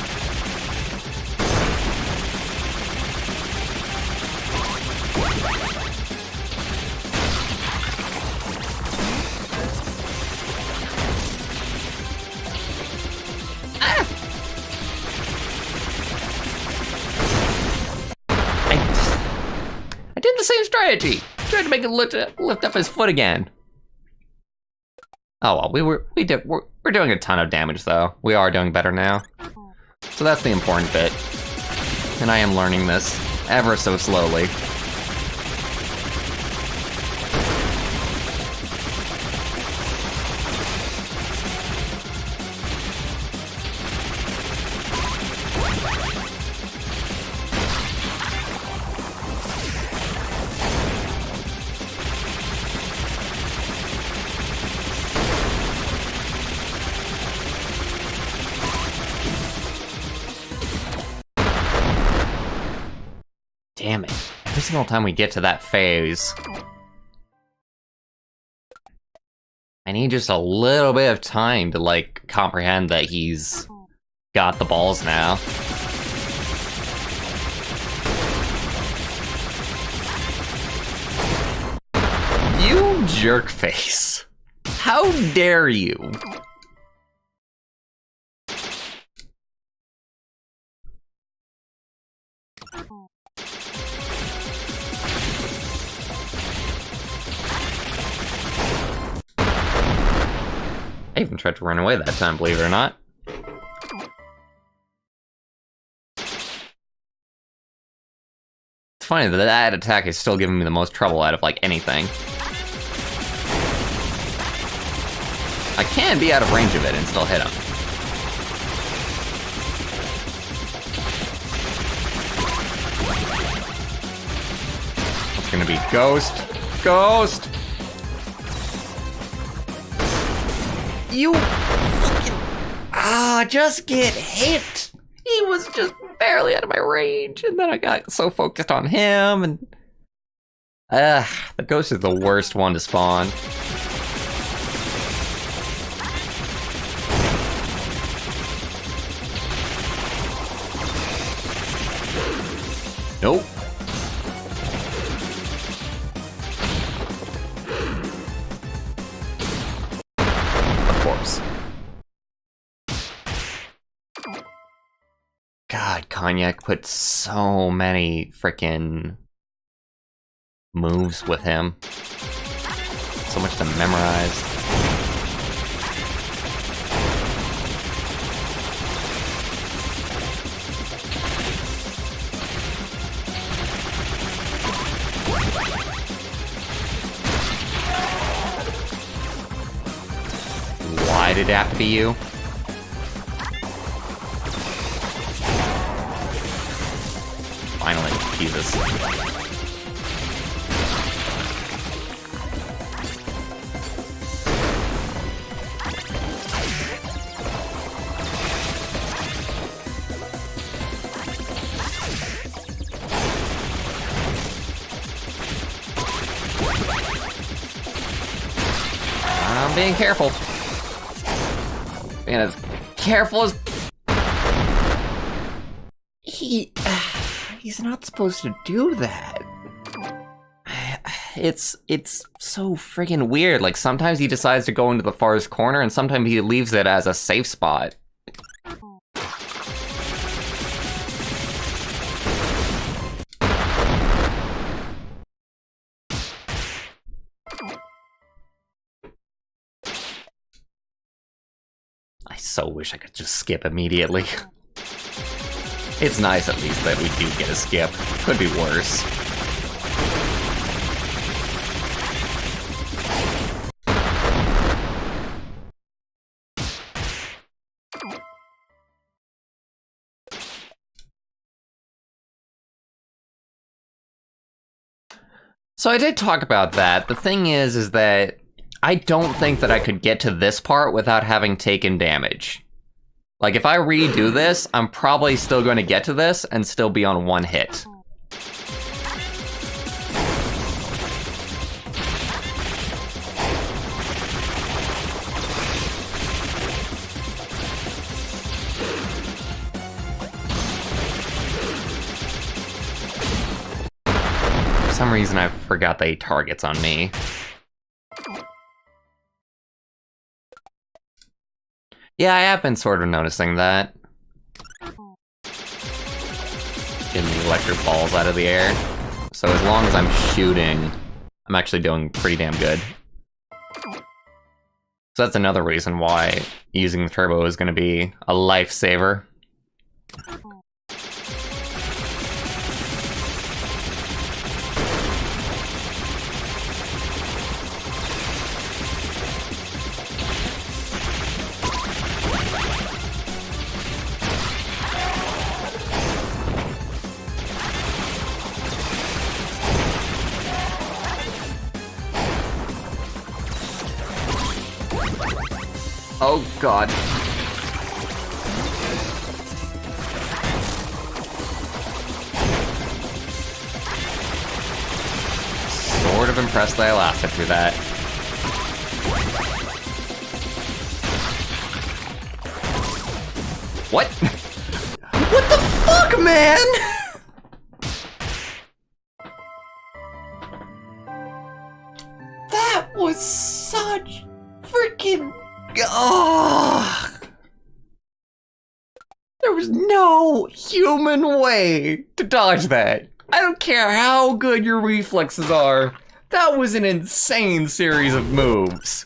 Speaker 1: Same strategy. Tried to make it lift up his foot again. Oh well, we're doing a ton of damage though. We are doing better now. So that's the important bit. And I am learning this ever so slowly. Damn it. Every single time we get to that phase, I need just a little bit of time to, like, comprehend that he's got the balls now. jerk face. How dare you? I even tried to run away that time, believe it or not. It's funny that attack is still giving me the most trouble out of, like, anything. I can be out of range of it and still hit him. It's gonna be Ghost. Ghost! You fucking... just get hit! He was just barely out of my range, and then I got so focused on him, and... the Ghost is the worst one to spawn. Nope. Of course. God, Cognac put so many frickin' moves with him. So much to memorize. Why did it have to be you? Finally, Jesus. I'm being careful. Being as careful as... He's not supposed to do that. It's so friggin' weird. Like, sometimes he decides to go into the farthest corner, and sometimes he leaves it as a safe spot. I so wish I could just skip immediately. It's nice at least that we do get a skip. Could be worse. So I did talk about that. The thing is that I don't think that I could get to this part without having taken damage. Like, if I redo this, I'm probably still going to get to this and still be on one hit. For some reason, I forgot that he targets on me. Yeah, I have been sort of noticing that. Getting the electric balls out of the air. So as long as I'm shooting, I'm actually doing pretty damn good. So that's another reason why using the turbo is going to be a lifesaver. Oh god. Sort of impressed that I lasted through that. What? What the fuck, man? That was such freaking... Oh. There was no human way to dodge that. I don't care how good your reflexes are. That was an insane series of moves.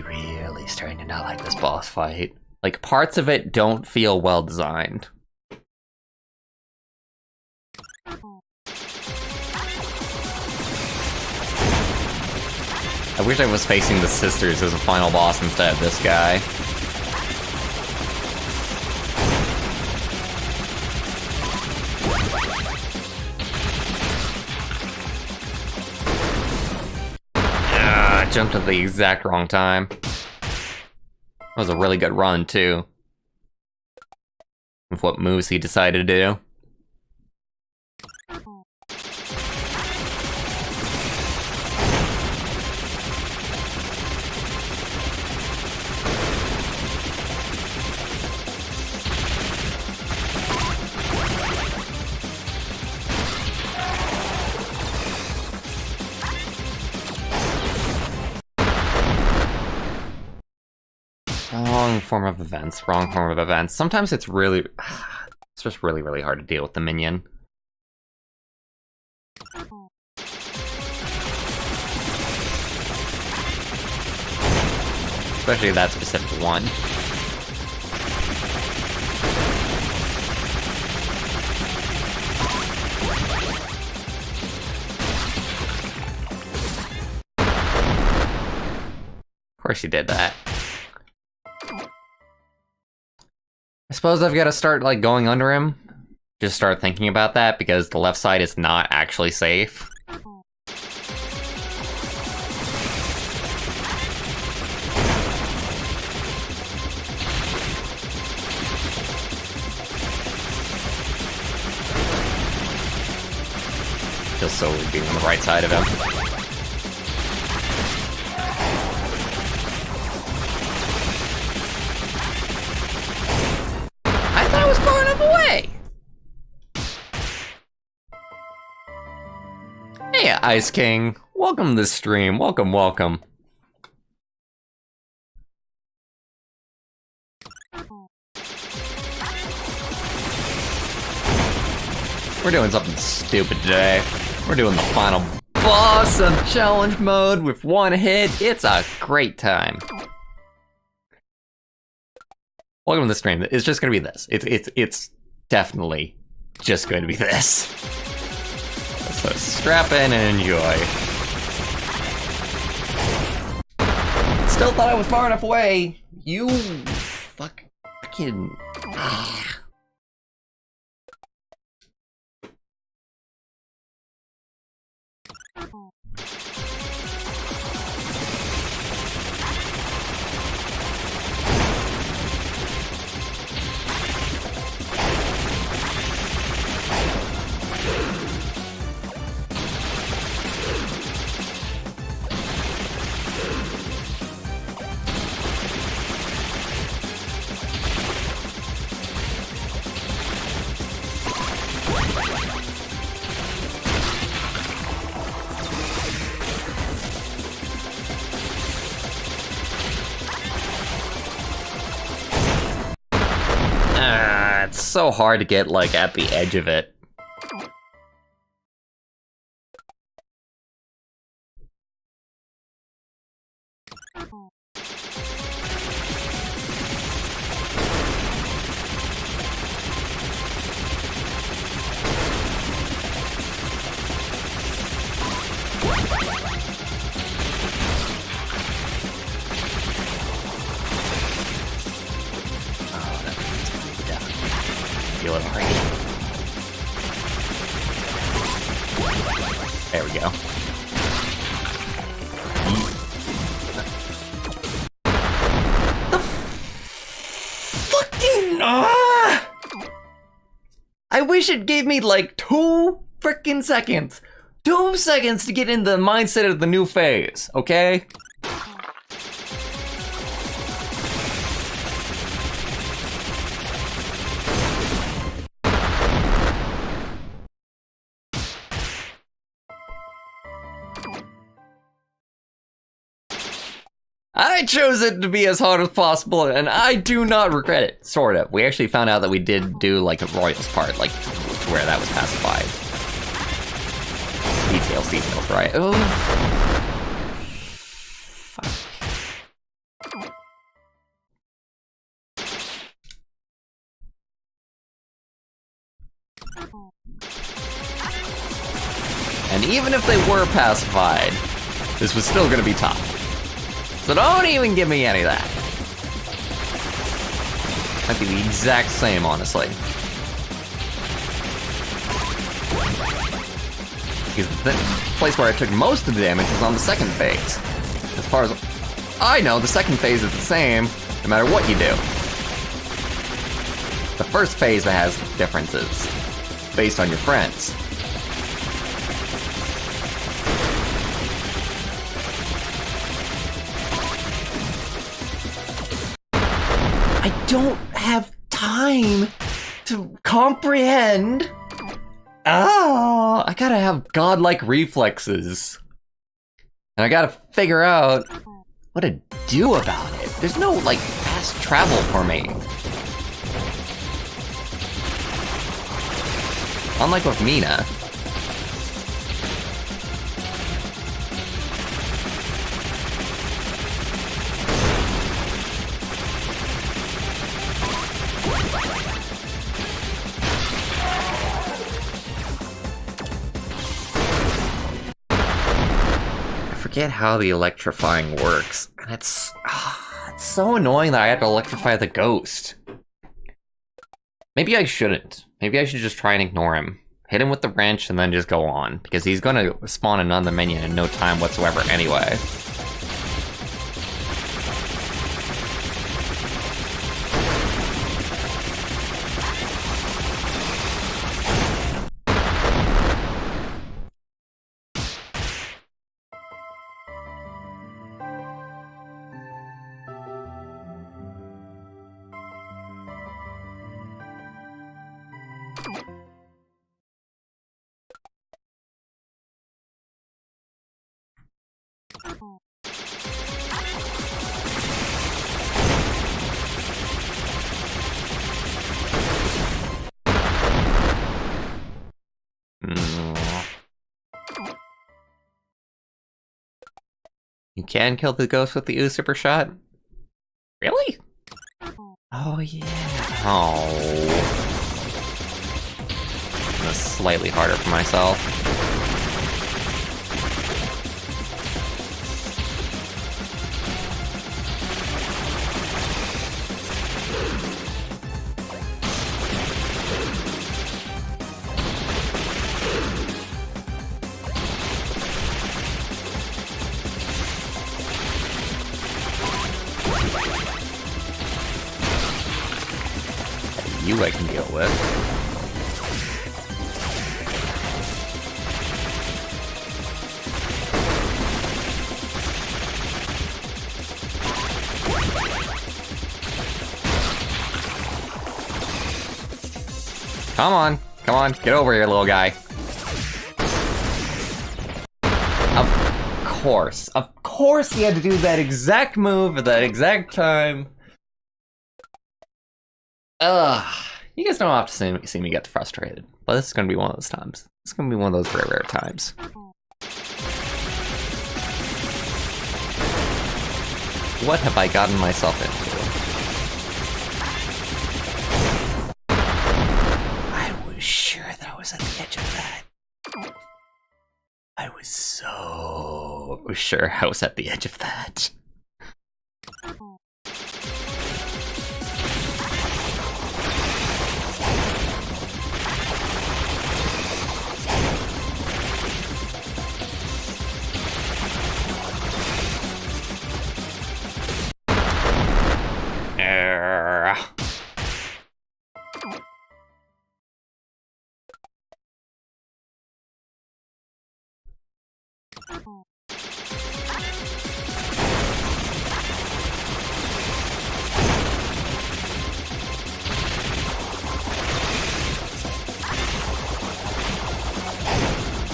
Speaker 1: Really starting to not like this boss fight. Like, parts of it don't feel well designed. I wish I was facing the sisters as a final boss instead of this guy. I jumped at the exact wrong time. That was a really good run, too. With what moves he decided to do. Wrong form of events, wrong form of events. Sometimes it's really... It's just really hard to deal with the minion. Especially that specific one. Of course you did that. I suppose I've got to start, like, going under him. Just start thinking about that, because the left side is not actually safe. Feels so weird being on the right side of him. Hey, Ice King. Welcome to the stream. Welcome. We're doing something stupid today. We're doing the final boss of challenge mode with one hit. It's a great time. Welcome to the stream. It's just gonna be this. It's definitely just going to be this. So strap in and enjoy. Still thought I was far enough away. You fucking... It's so hard to get, like, at the edge of it. Feel it already. There we go. The fucking I wish it gave me like 2 frickin' seconds. 2 seconds to get in the mindset of the new phase, okay? I chose it to be as hard as possible, and I do not regret it. Sort of. We actually found out that we did do, like, a Royals part, like, where that was pacified. Details, right? Oh. Fuck. And even if they were pacified, this was still gonna be tough. So don't even give me any of that. Might be the exact same, honestly. Because the place where I took most of the damage was on the second phase. As far as I know, the second phase is the same, no matter what you do. The first phase that has differences, based on your friends. I don't have time to comprehend. Oh, I gotta have godlike reflexes. And I gotta figure out what to do about it. There's no, like, fast travel for me. Unlike with Mina. Forget how the electrifying works, and it's so annoying that I have to electrify the ghost. Maybe I shouldn't. Maybe I should just try and ignore him. Hit him with the wrench and then just go on, because he's gonna spawn another minion in no time whatsoever anyway. You can kill the ghost with the Usurper shot? Really? Oh yeah. Oh. That's slightly harder for myself. You I can deal with. Come on, get over here, little guy. Of course he had to do that exact move at that exact time. You guys don't have to see me get frustrated, but this is gonna be one of those times. It's gonna be one of those rare times. What have I gotten myself into? I was sure that I was at the edge of that. I was so sure I was at the edge of that.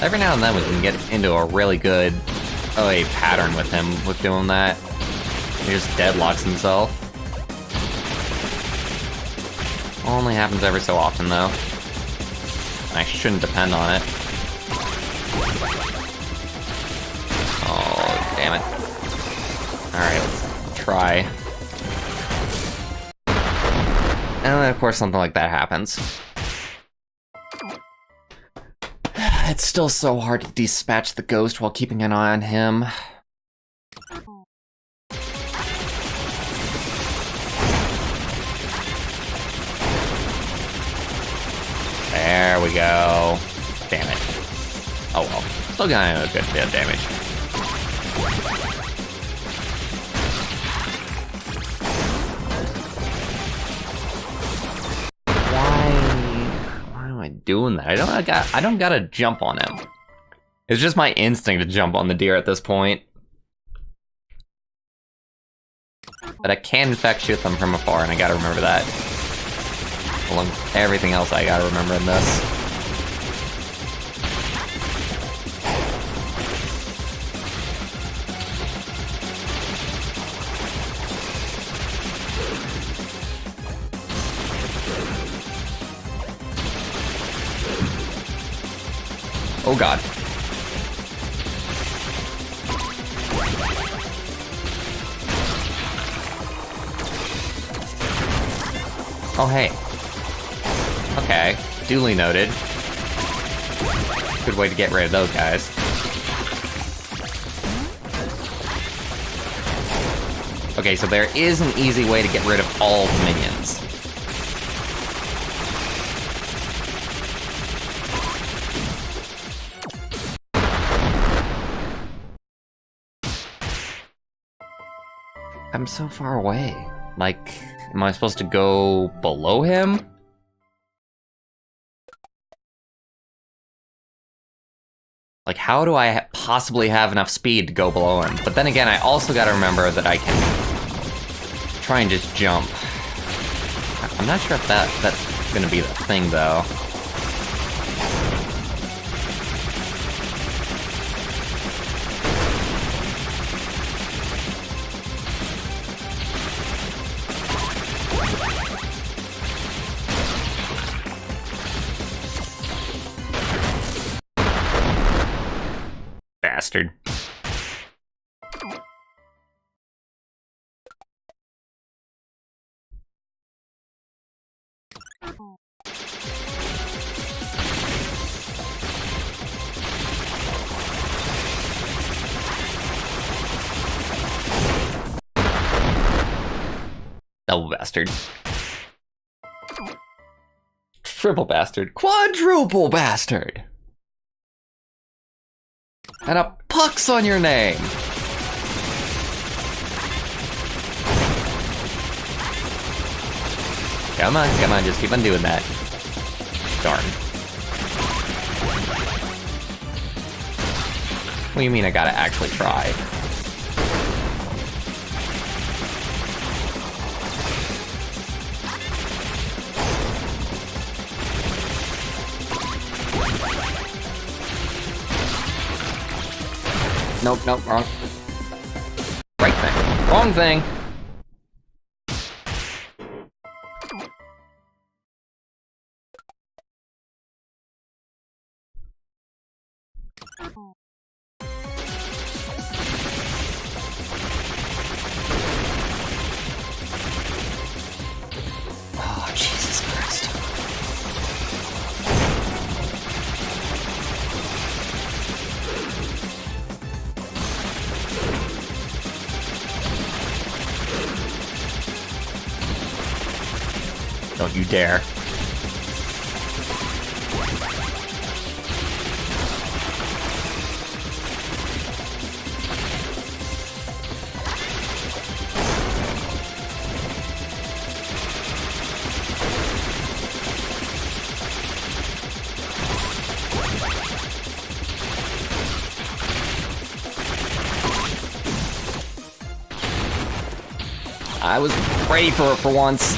Speaker 1: Every now and then we can get into a really good pattern with him with doing that. He just deadlocks himself. Only happens every so often though. I shouldn't depend on it. Oh, damn it. Alright, let's try. And then of course something like that happens. It's still so hard to dispatch the ghost while keeping an eye on him. There we go. Damn it. Oh well. Still getting a good bit of damage. Why am I doing that? I don't gotta jump on him. It's just my instinct to jump on the deer at this point. But I can in fact shoot them from afar, and I gotta remember that. Along with everything else I gotta remember in this. Oh god. Oh hey. Okay, duly noted. Good way to get rid of those guys. Okay, so there is an easy way to get rid of all the minions. I'm so far away. Like, am I supposed to go below him? Like, how do I possibly have enough speed to go below him? But then again, I also gotta remember that I can try and just jump. I'm not sure if that's gonna be the thing, though. Bastard. Double bastard. Triple bastard. Quadruple bastard! And a puck's on your name! Come on, just keep on doing that. Darn. What do you mean I gotta actually try? Nope, wrong. Right thing. Wrong thing! Oh, Jesus Christ. Don't you dare. I was ready for it for once.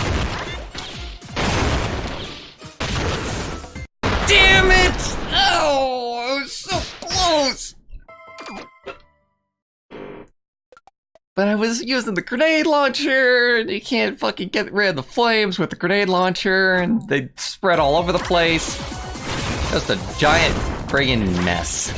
Speaker 1: Damn it! Oh, I was so close! But I was using the grenade launcher, and you can't fucking get rid of the flames with the grenade launcher, and they spread all over the place. Just a giant friggin' mess.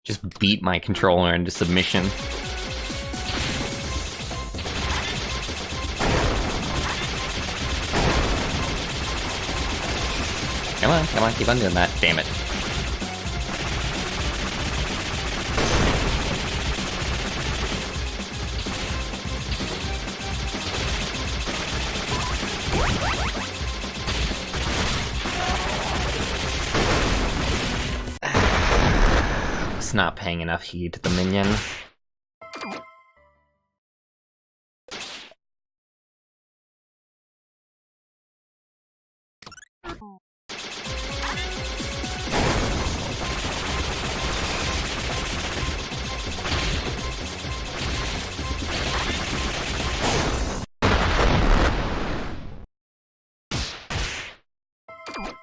Speaker 1: Just beat my controller into submission. Come on, keep on doing that. Damn it. Not paying enough heed to the minion.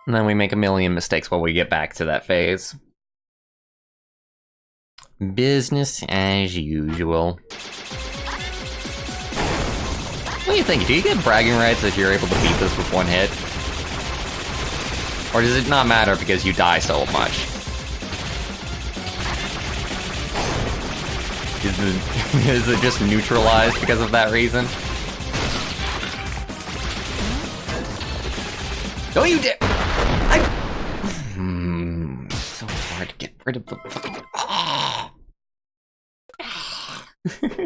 Speaker 1: And then we make a million mistakes while we get back to that phase. Business as usual. What do you think? Do you get bragging rights if you're able to beat this with one hit? Or does it not matter because you die so much? Is it just neutralized because of that reason? Don't you dare! So hard to get rid of the fucking... Oh. There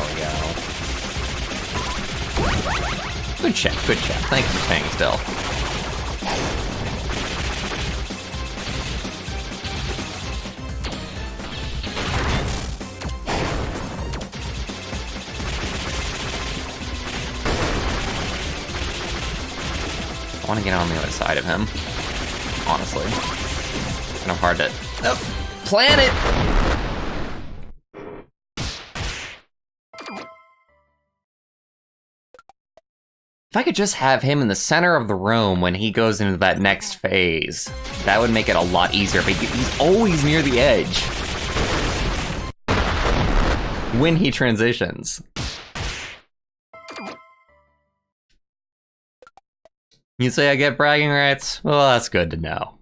Speaker 1: we go. Good check, good check. Thank you for staying still. I want to get on the other side of him, honestly. Kind of hard to plan it. If I could just have him in the center of the room when he goes into that next phase, that would make it a lot easier, but he's always near the edge when he transitions. You say I get bragging rights? Well, that's good to know.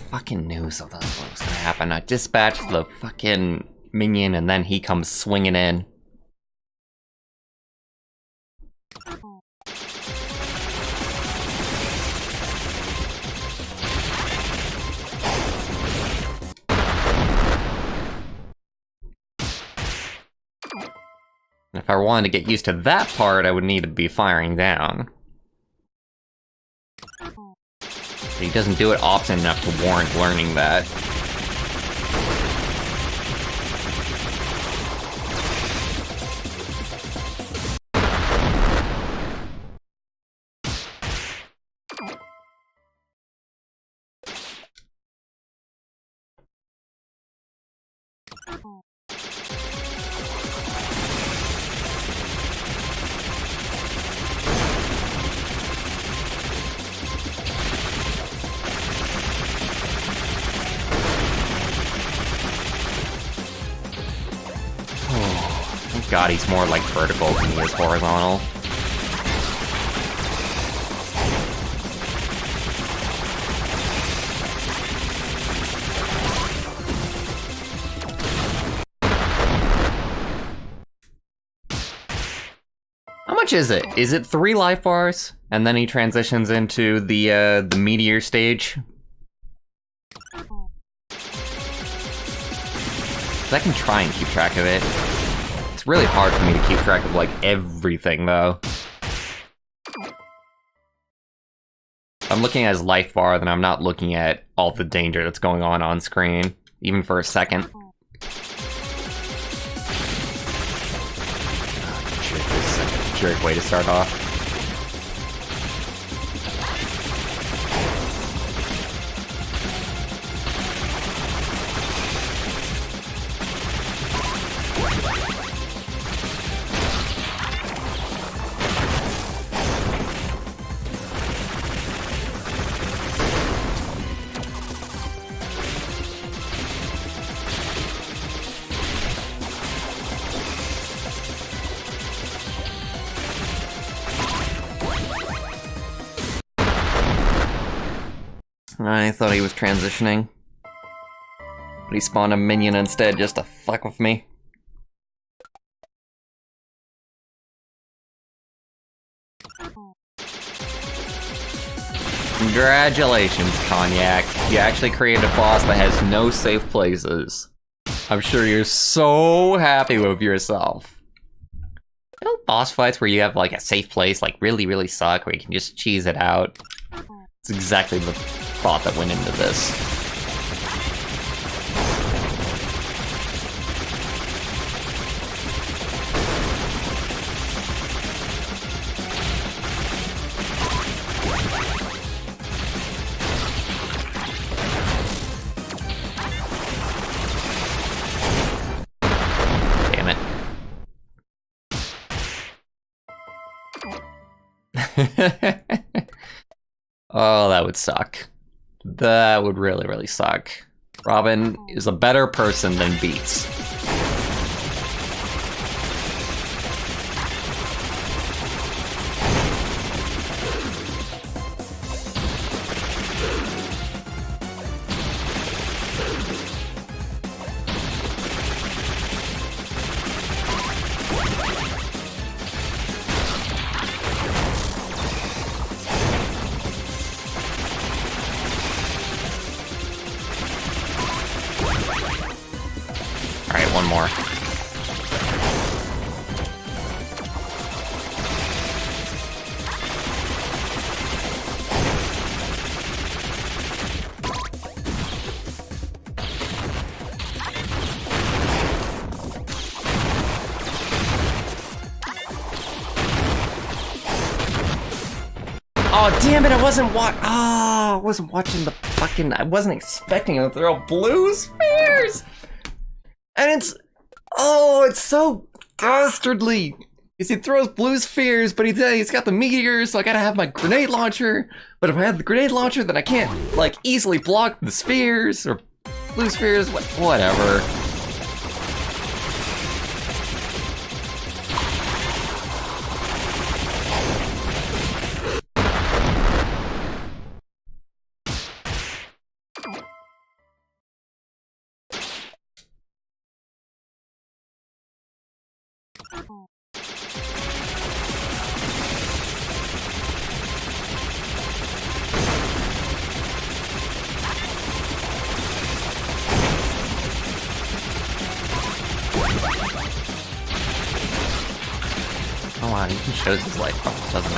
Speaker 1: Fucking knew something was gonna happen. I dispatched the fucking minion and then he comes swinging in. If I wanted to get used to that part, I would need to be firing down. He doesn't do it often enough to warrant learning that. God, he's more like vertical than he is horizontal. How much is it? Is it 3 life bars? And then he transitions into the meteor stage? I can try and keep track of it. It's really hard for me to keep track of, like, everything, though. I'm looking at his life bar, then I'm not looking at all the danger that's going on screen, even for a second. Jerk way to start off. I thought he was transitioning, but he spawned a minion instead just to fuck with me. Congratulations, Cognac. You actually created a boss that has no safe places. I'm sure you're so happy with yourself. You know, boss fights where you have like a safe place like really suck, where you can just cheese it out. It's exactly the thought that went into this. Damn it. Oh, that would suck. That would really suck. Robin is a better person than Beats. Alright, one more. Oh, damn it, I wasn't I wasn't watching the fucking... I wasn't expecting to throw blue spheres! And it's... Oh, it's so dastardly! Because he throws blue spheres, but he's got the meteors, so I gotta have my grenade launcher. But if I have the grenade launcher, then I can't, like, easily block the spheres, or blue spheres, whatever. Oh wow, he shows his life bars, doesn't it?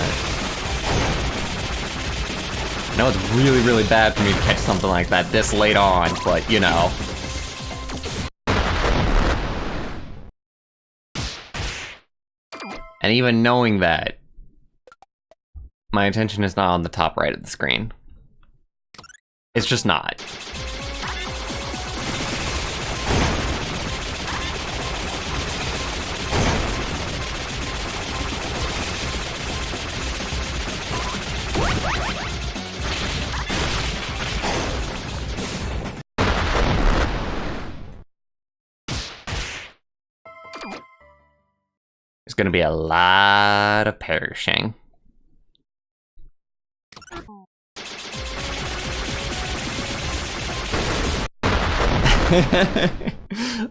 Speaker 1: I know it's really bad for me to catch something like that this late on, but you know. And even knowing that, my attention is not on the top right of the screen. It's just not. gonna be a lot of perishing.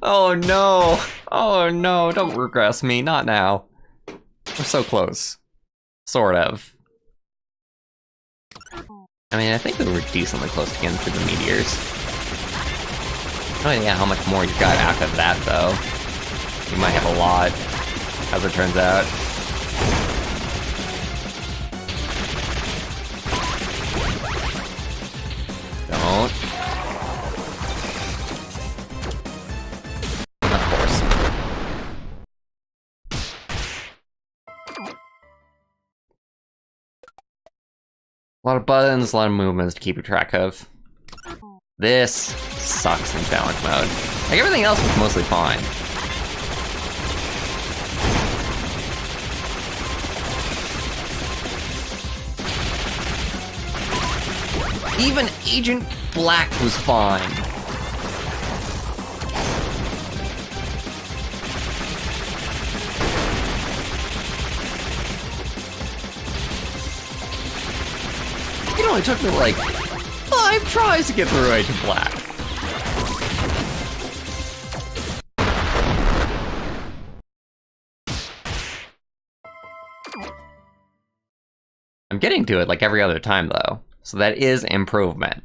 Speaker 1: Oh no! Oh no, don't regress me, not now. We're so close. Sort of. I mean, I think we were decently close to getting through the meteors. I don't know how much more you got after that, though. You might have a lot, as it turns out. Don't. Of course. A lot of buttons, a lot of movements to keep track of. This sucks in challenge mode. Like, everything else was mostly fine. Even Agent Black was fine. It only took me like 5 tries to get through Agent Black. I'm getting to it like every other time though, so that is improvement.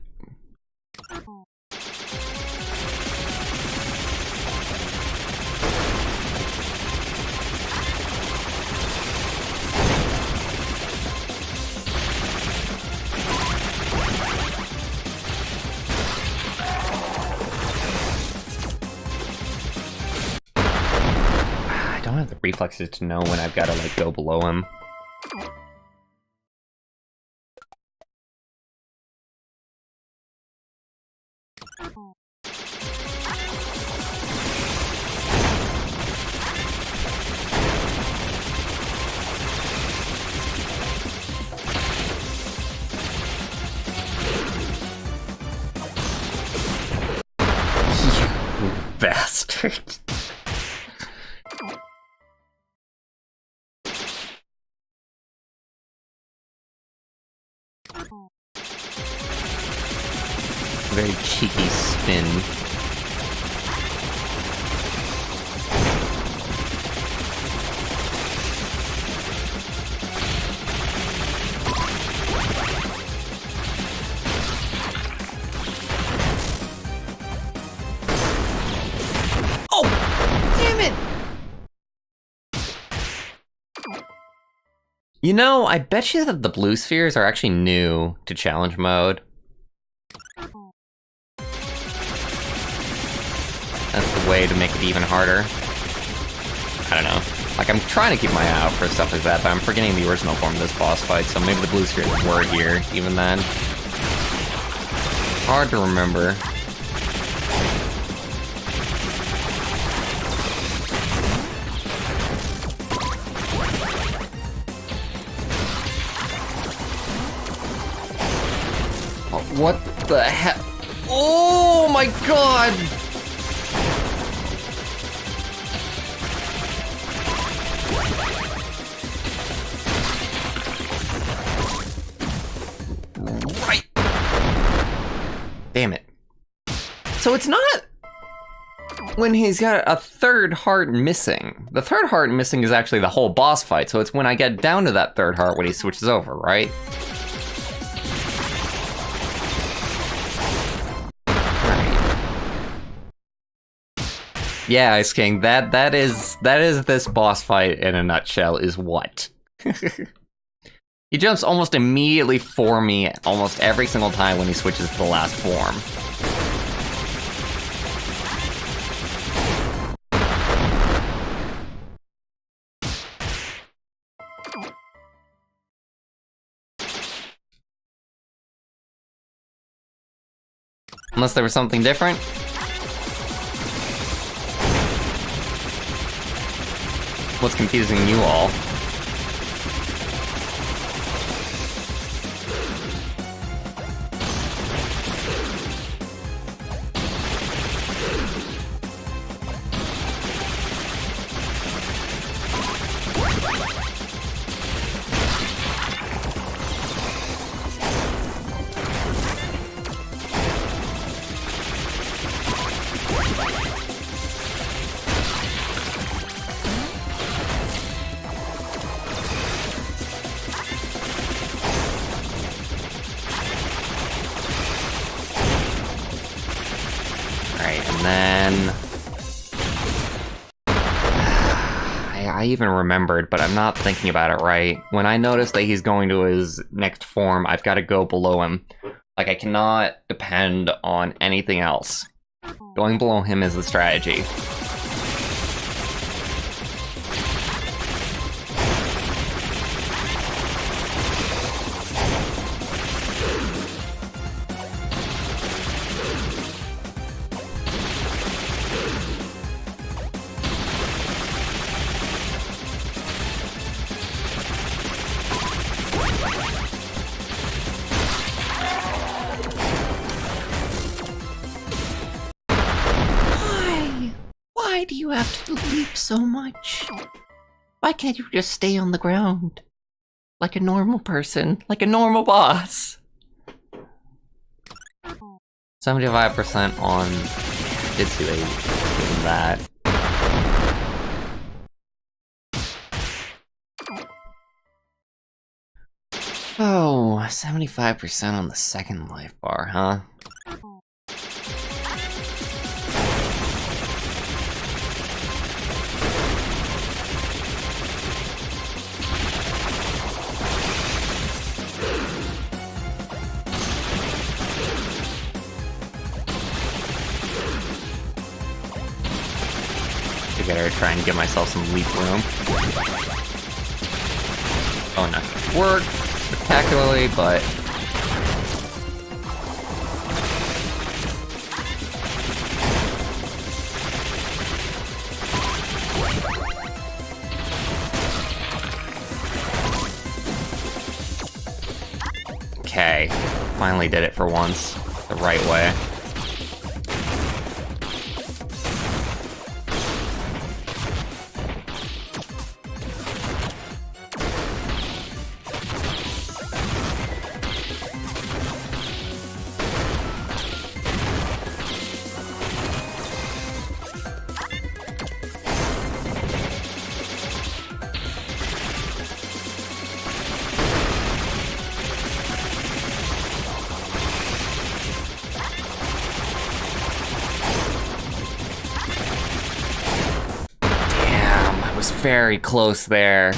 Speaker 1: I don't have the reflexes to know when I've got to like go below him. You bastard. Very cheeky spin. Oh! Damn it! You know, I bet you that the blue spheres are actually new to challenge mode. That's the way to make it even harder. I don't know. Like, I'm trying to keep my eye out for stuff like that, but I'm forgetting the original form of this boss fight, so maybe the blue spheres were here even then. Hard to remember. Oh, what the heck? Oh my god! Right. Damn it. So it's not when he's got a third heart missing. The third heart missing is actually the whole boss fight, so it's when I get down to that third heart when he switches over, right? Yeah, Ice King, that is this boss fight in a nutshell, is what? He jumps almost immediately for me almost every single time when he switches to the last form. Unless there was something different. What's confusing you all? then... I even remembered, but I'm not thinking about it right. When I notice that he's going to his next form, I've got to go below him. Like, I cannot depend on anything else. Going below him is the strategy.
Speaker 2: Why do you have to leap so much? Why can't you just stay on the ground? Like a normal person, like a normal boss.
Speaker 1: 75% on... I did see they did that. Oh, 75% on the second life bar, huh? Together, try and give myself some leap room. Oh, not gonna work spectacularly, but okay, finally did it for once, the right way. Very close there.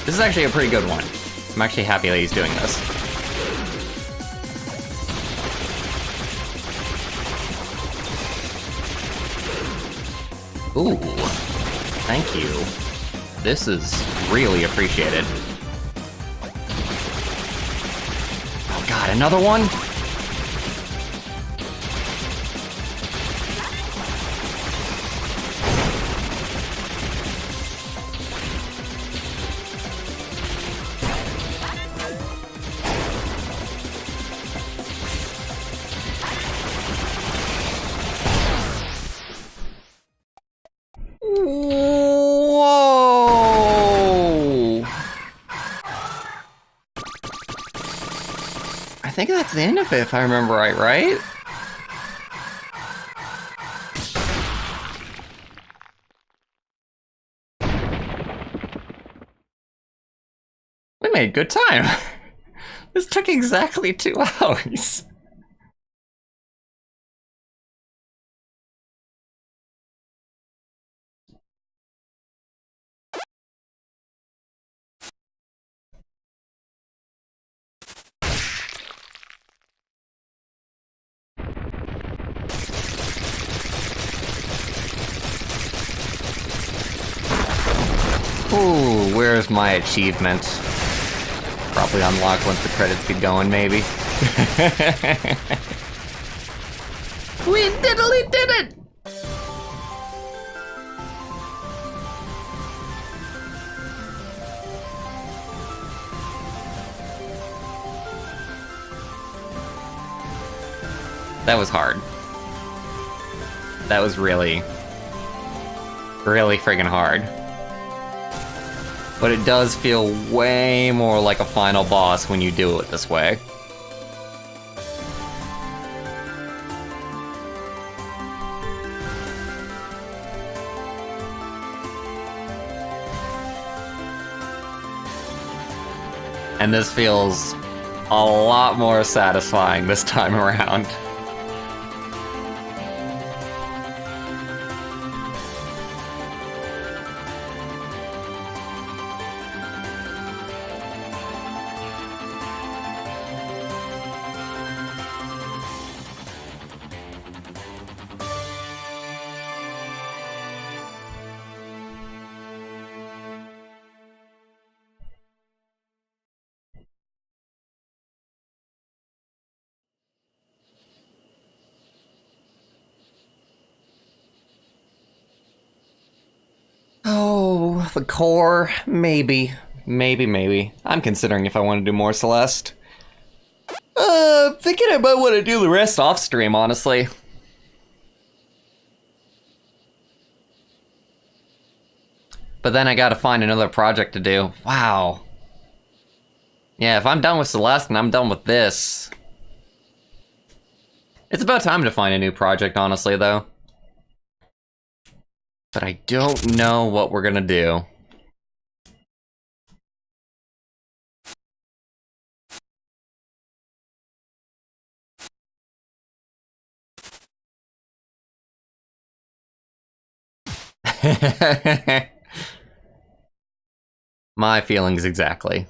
Speaker 1: This is actually a pretty good one. I'm actually happy that he's doing this. Ooh, thank you. This is really appreciated. Oh god, another one? Whoa! I think that's the end of it, if I remember right? We made good time. This took exactly 2 hours. Ooh, where's my achievement? Probably unlock once the credits get going, maybe.
Speaker 2: We diddly did it!
Speaker 1: That was hard. That was really friggin' hard. But it does feel way more like a final boss when you do it this way. And this feels a lot more satisfying this time around. Oh, the core? Maybe. Maybe. I'm considering if I want to do more Celeste. Thinking I might want to do the rest off stream, honestly. But then I gotta find another project to do. Wow. Yeah, if I'm done with Celeste and I'm done with this... It's about time to find a new project, honestly, though. But I don't know what we're gonna do. My feelings exactly.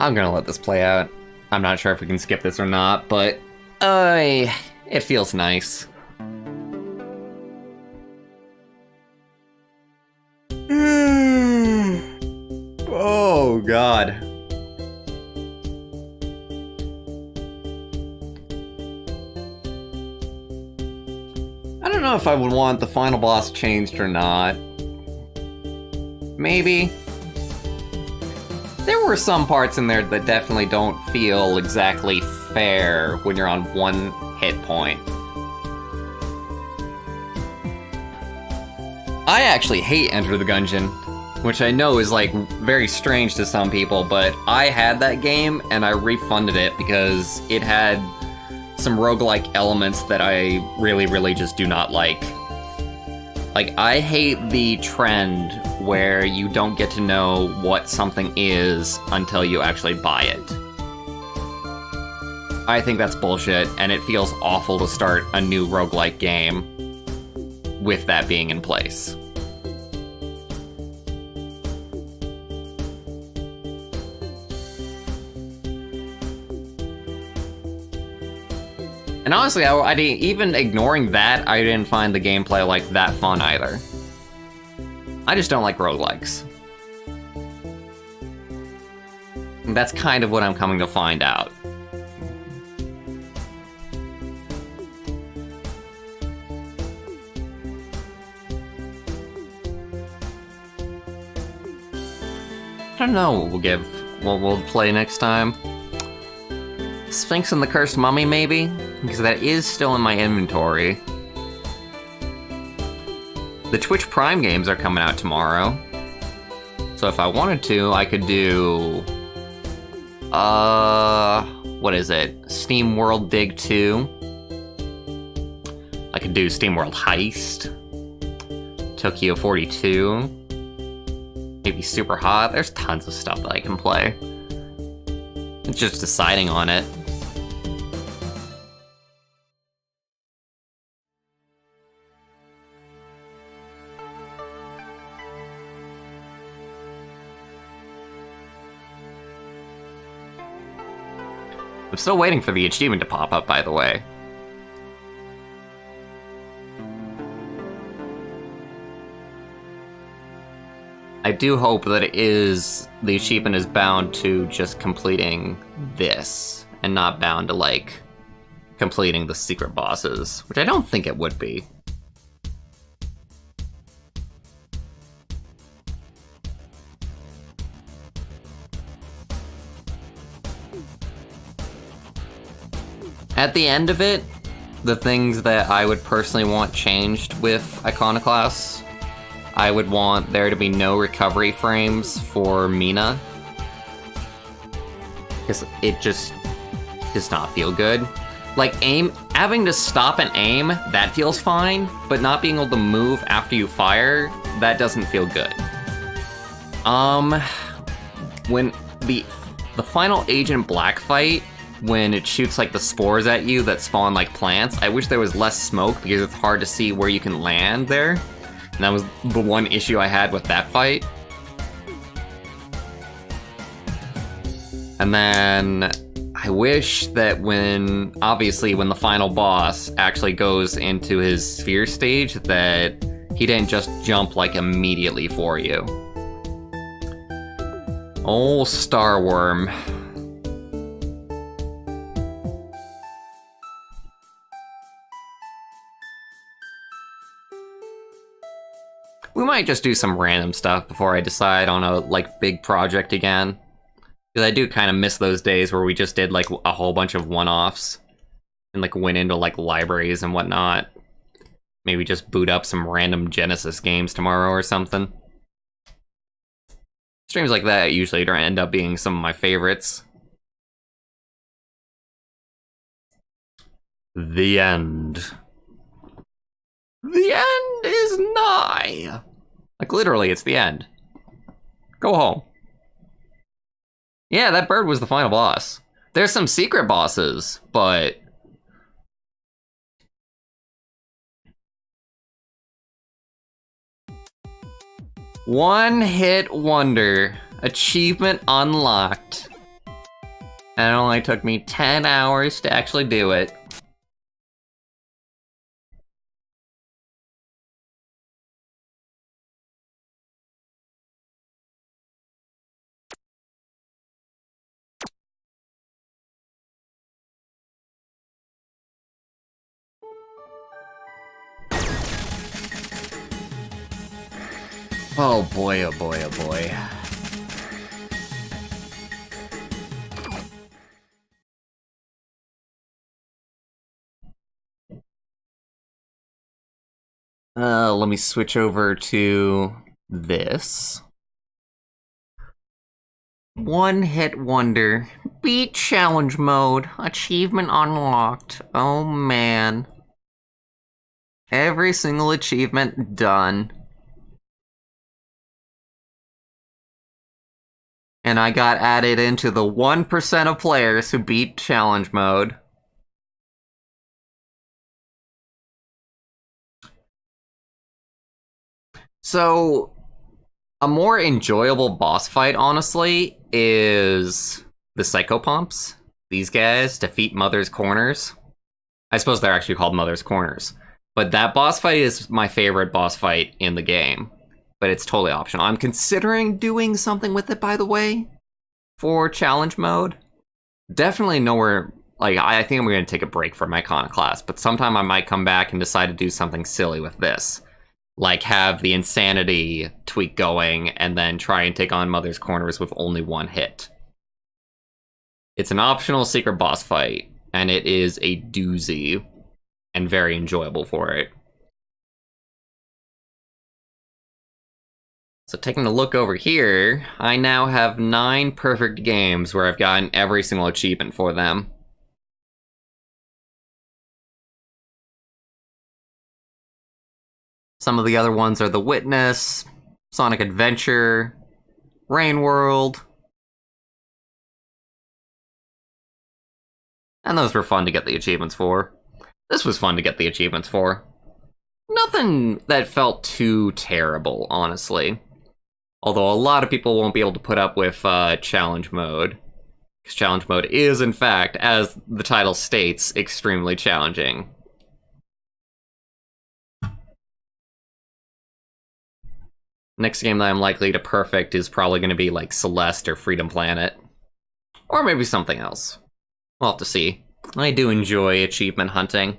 Speaker 1: I'm gonna let this play out. I'm not sure if we can skip this or not, but it feels nice. Oh god. I don't know if I would want the final boss changed or not. Maybe. There were some parts in there that definitely don't feel exactly fair when you're on one hit point. I actually hate Enter the Gungeon, which I know is like very strange to some people, but I had that game and I refunded it because it had some roguelike elements that I really just do not like. Like, I hate the trend where you don't get to know what something is until you actually buy it. I think that's bullshit, and it feels awful to start a new roguelike game with that being in place. And honestly, I didn't, even ignoring that, I didn't find the gameplay like that fun either. I just don't like roguelikes. And that's kind of what I'm coming to find out. I don't know what we'll play next time. Sphinx and the Cursed Mummy, maybe? Because that is still in my inventory. The Twitch Prime games are coming out tomorrow. So if I wanted to, I could do... what is it? Steam World Dig 2. I could do Steam World Heist. Tokyo 42. maybe super hot. There's tons of stuff that I can play. It's just deciding on it. I'm still waiting for the achievement to pop up, by the way. I do hope that the achievement is bound to just completing this, and not bound to, like, completing the secret bosses, which I don't think it would be. At the end of it, the things that I would personally want changed with Iconoclasts, I would want there to be no recovery frames for Mina. Because it just does not feel good. Like, having to stop and aim, that feels fine, but not being able to move after you fire, that doesn't feel good. When the final Agent Black fight, when it shoots like the spores at you that spawn like plants, I wish there was less smoke because it's hard to see where you can land there. And that was the one issue I had with that fight. And then I wish that obviously when the final boss actually goes into his sphere stage, that he didn't just jump like immediately for you. Oh, Starworm. We might just do some random stuff before I decide on a, like, big project again. Because I do kind of miss those days where we just did, like, a whole bunch of one-offs. And, like, went into, like, libraries and whatnot. Maybe just boot up some random Genesis games tomorrow or something. Streams like that usually don't end up being some of my favorites. The end. The end is nigh. Like, literally, it's the end. Go home. Yeah, that bird was the final boss. There's some secret bosses, but... One-hit wonder. Achievement unlocked. And it only took me 10 hours to actually do it. Oh boy, oh boy, oh boy. Let me switch over to this. One-hit wonder. Beat challenge mode. Achievement unlocked. Oh man. Every single achievement done. And I got added into the 1% of players who beat challenge mode. So, a more enjoyable boss fight, honestly, is the Psychopomps. These guys defeat Mother's Corners. I suppose they're actually called Mother's Corners. But that boss fight is my favorite boss fight in the game. But it's totally optional. I'm considering doing something with it, by the way, for challenge mode. Definitely nowhere... Like, I think I'm going to take a break from Iconoclast, but sometime I might come back and decide to do something silly with this. Like, have the insanity tweak going, and then try and take on Mother's Corners with only one hit. It's an optional secret boss fight, and it is a doozy, and very enjoyable for it. So taking a look over here, I now have 9 perfect games where I've gotten every single achievement for them. Some of the other ones are The Witness, Sonic Adventure, Rain World. And those were fun to get the achievements for. This was fun to get the achievements for. Nothing that felt too terrible, honestly. Although a lot of people won't be able to put up with challenge mode. Because challenge mode is, in fact, as the title states, extremely challenging. Next game that I'm likely to perfect is probably going to be like Celeste or Freedom Planet. Or maybe something else. We'll have to see. I do enjoy achievement hunting.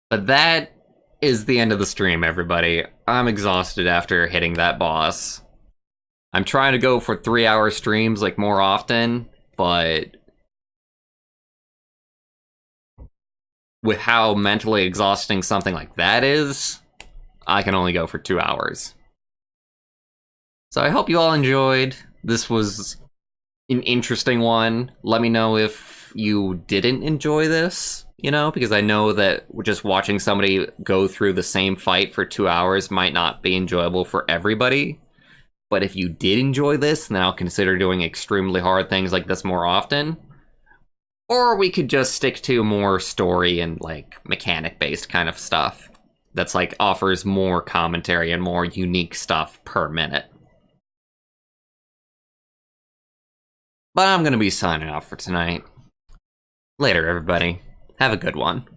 Speaker 1: But that is the end of the stream, everybody. I'm exhausted after hitting that boss. I'm trying to go for 3-hour streams like more often, but with how mentally exhausting something like that is, I can only go for 2 hours. So I hope you all enjoyed. This was an interesting one. Let me know if you didn't enjoy this, you know, because I know that just watching somebody go through the same fight for 2 hours might not be enjoyable for everybody. But if you did enjoy this, then I'll consider doing extremely hard things like this more often. Or we could just stick to more story and, like, mechanic-based kind of stuff. That's, like, offers more commentary and more unique stuff per minute. But I'm gonna be signing off for tonight. Later, everybody. Have a good one.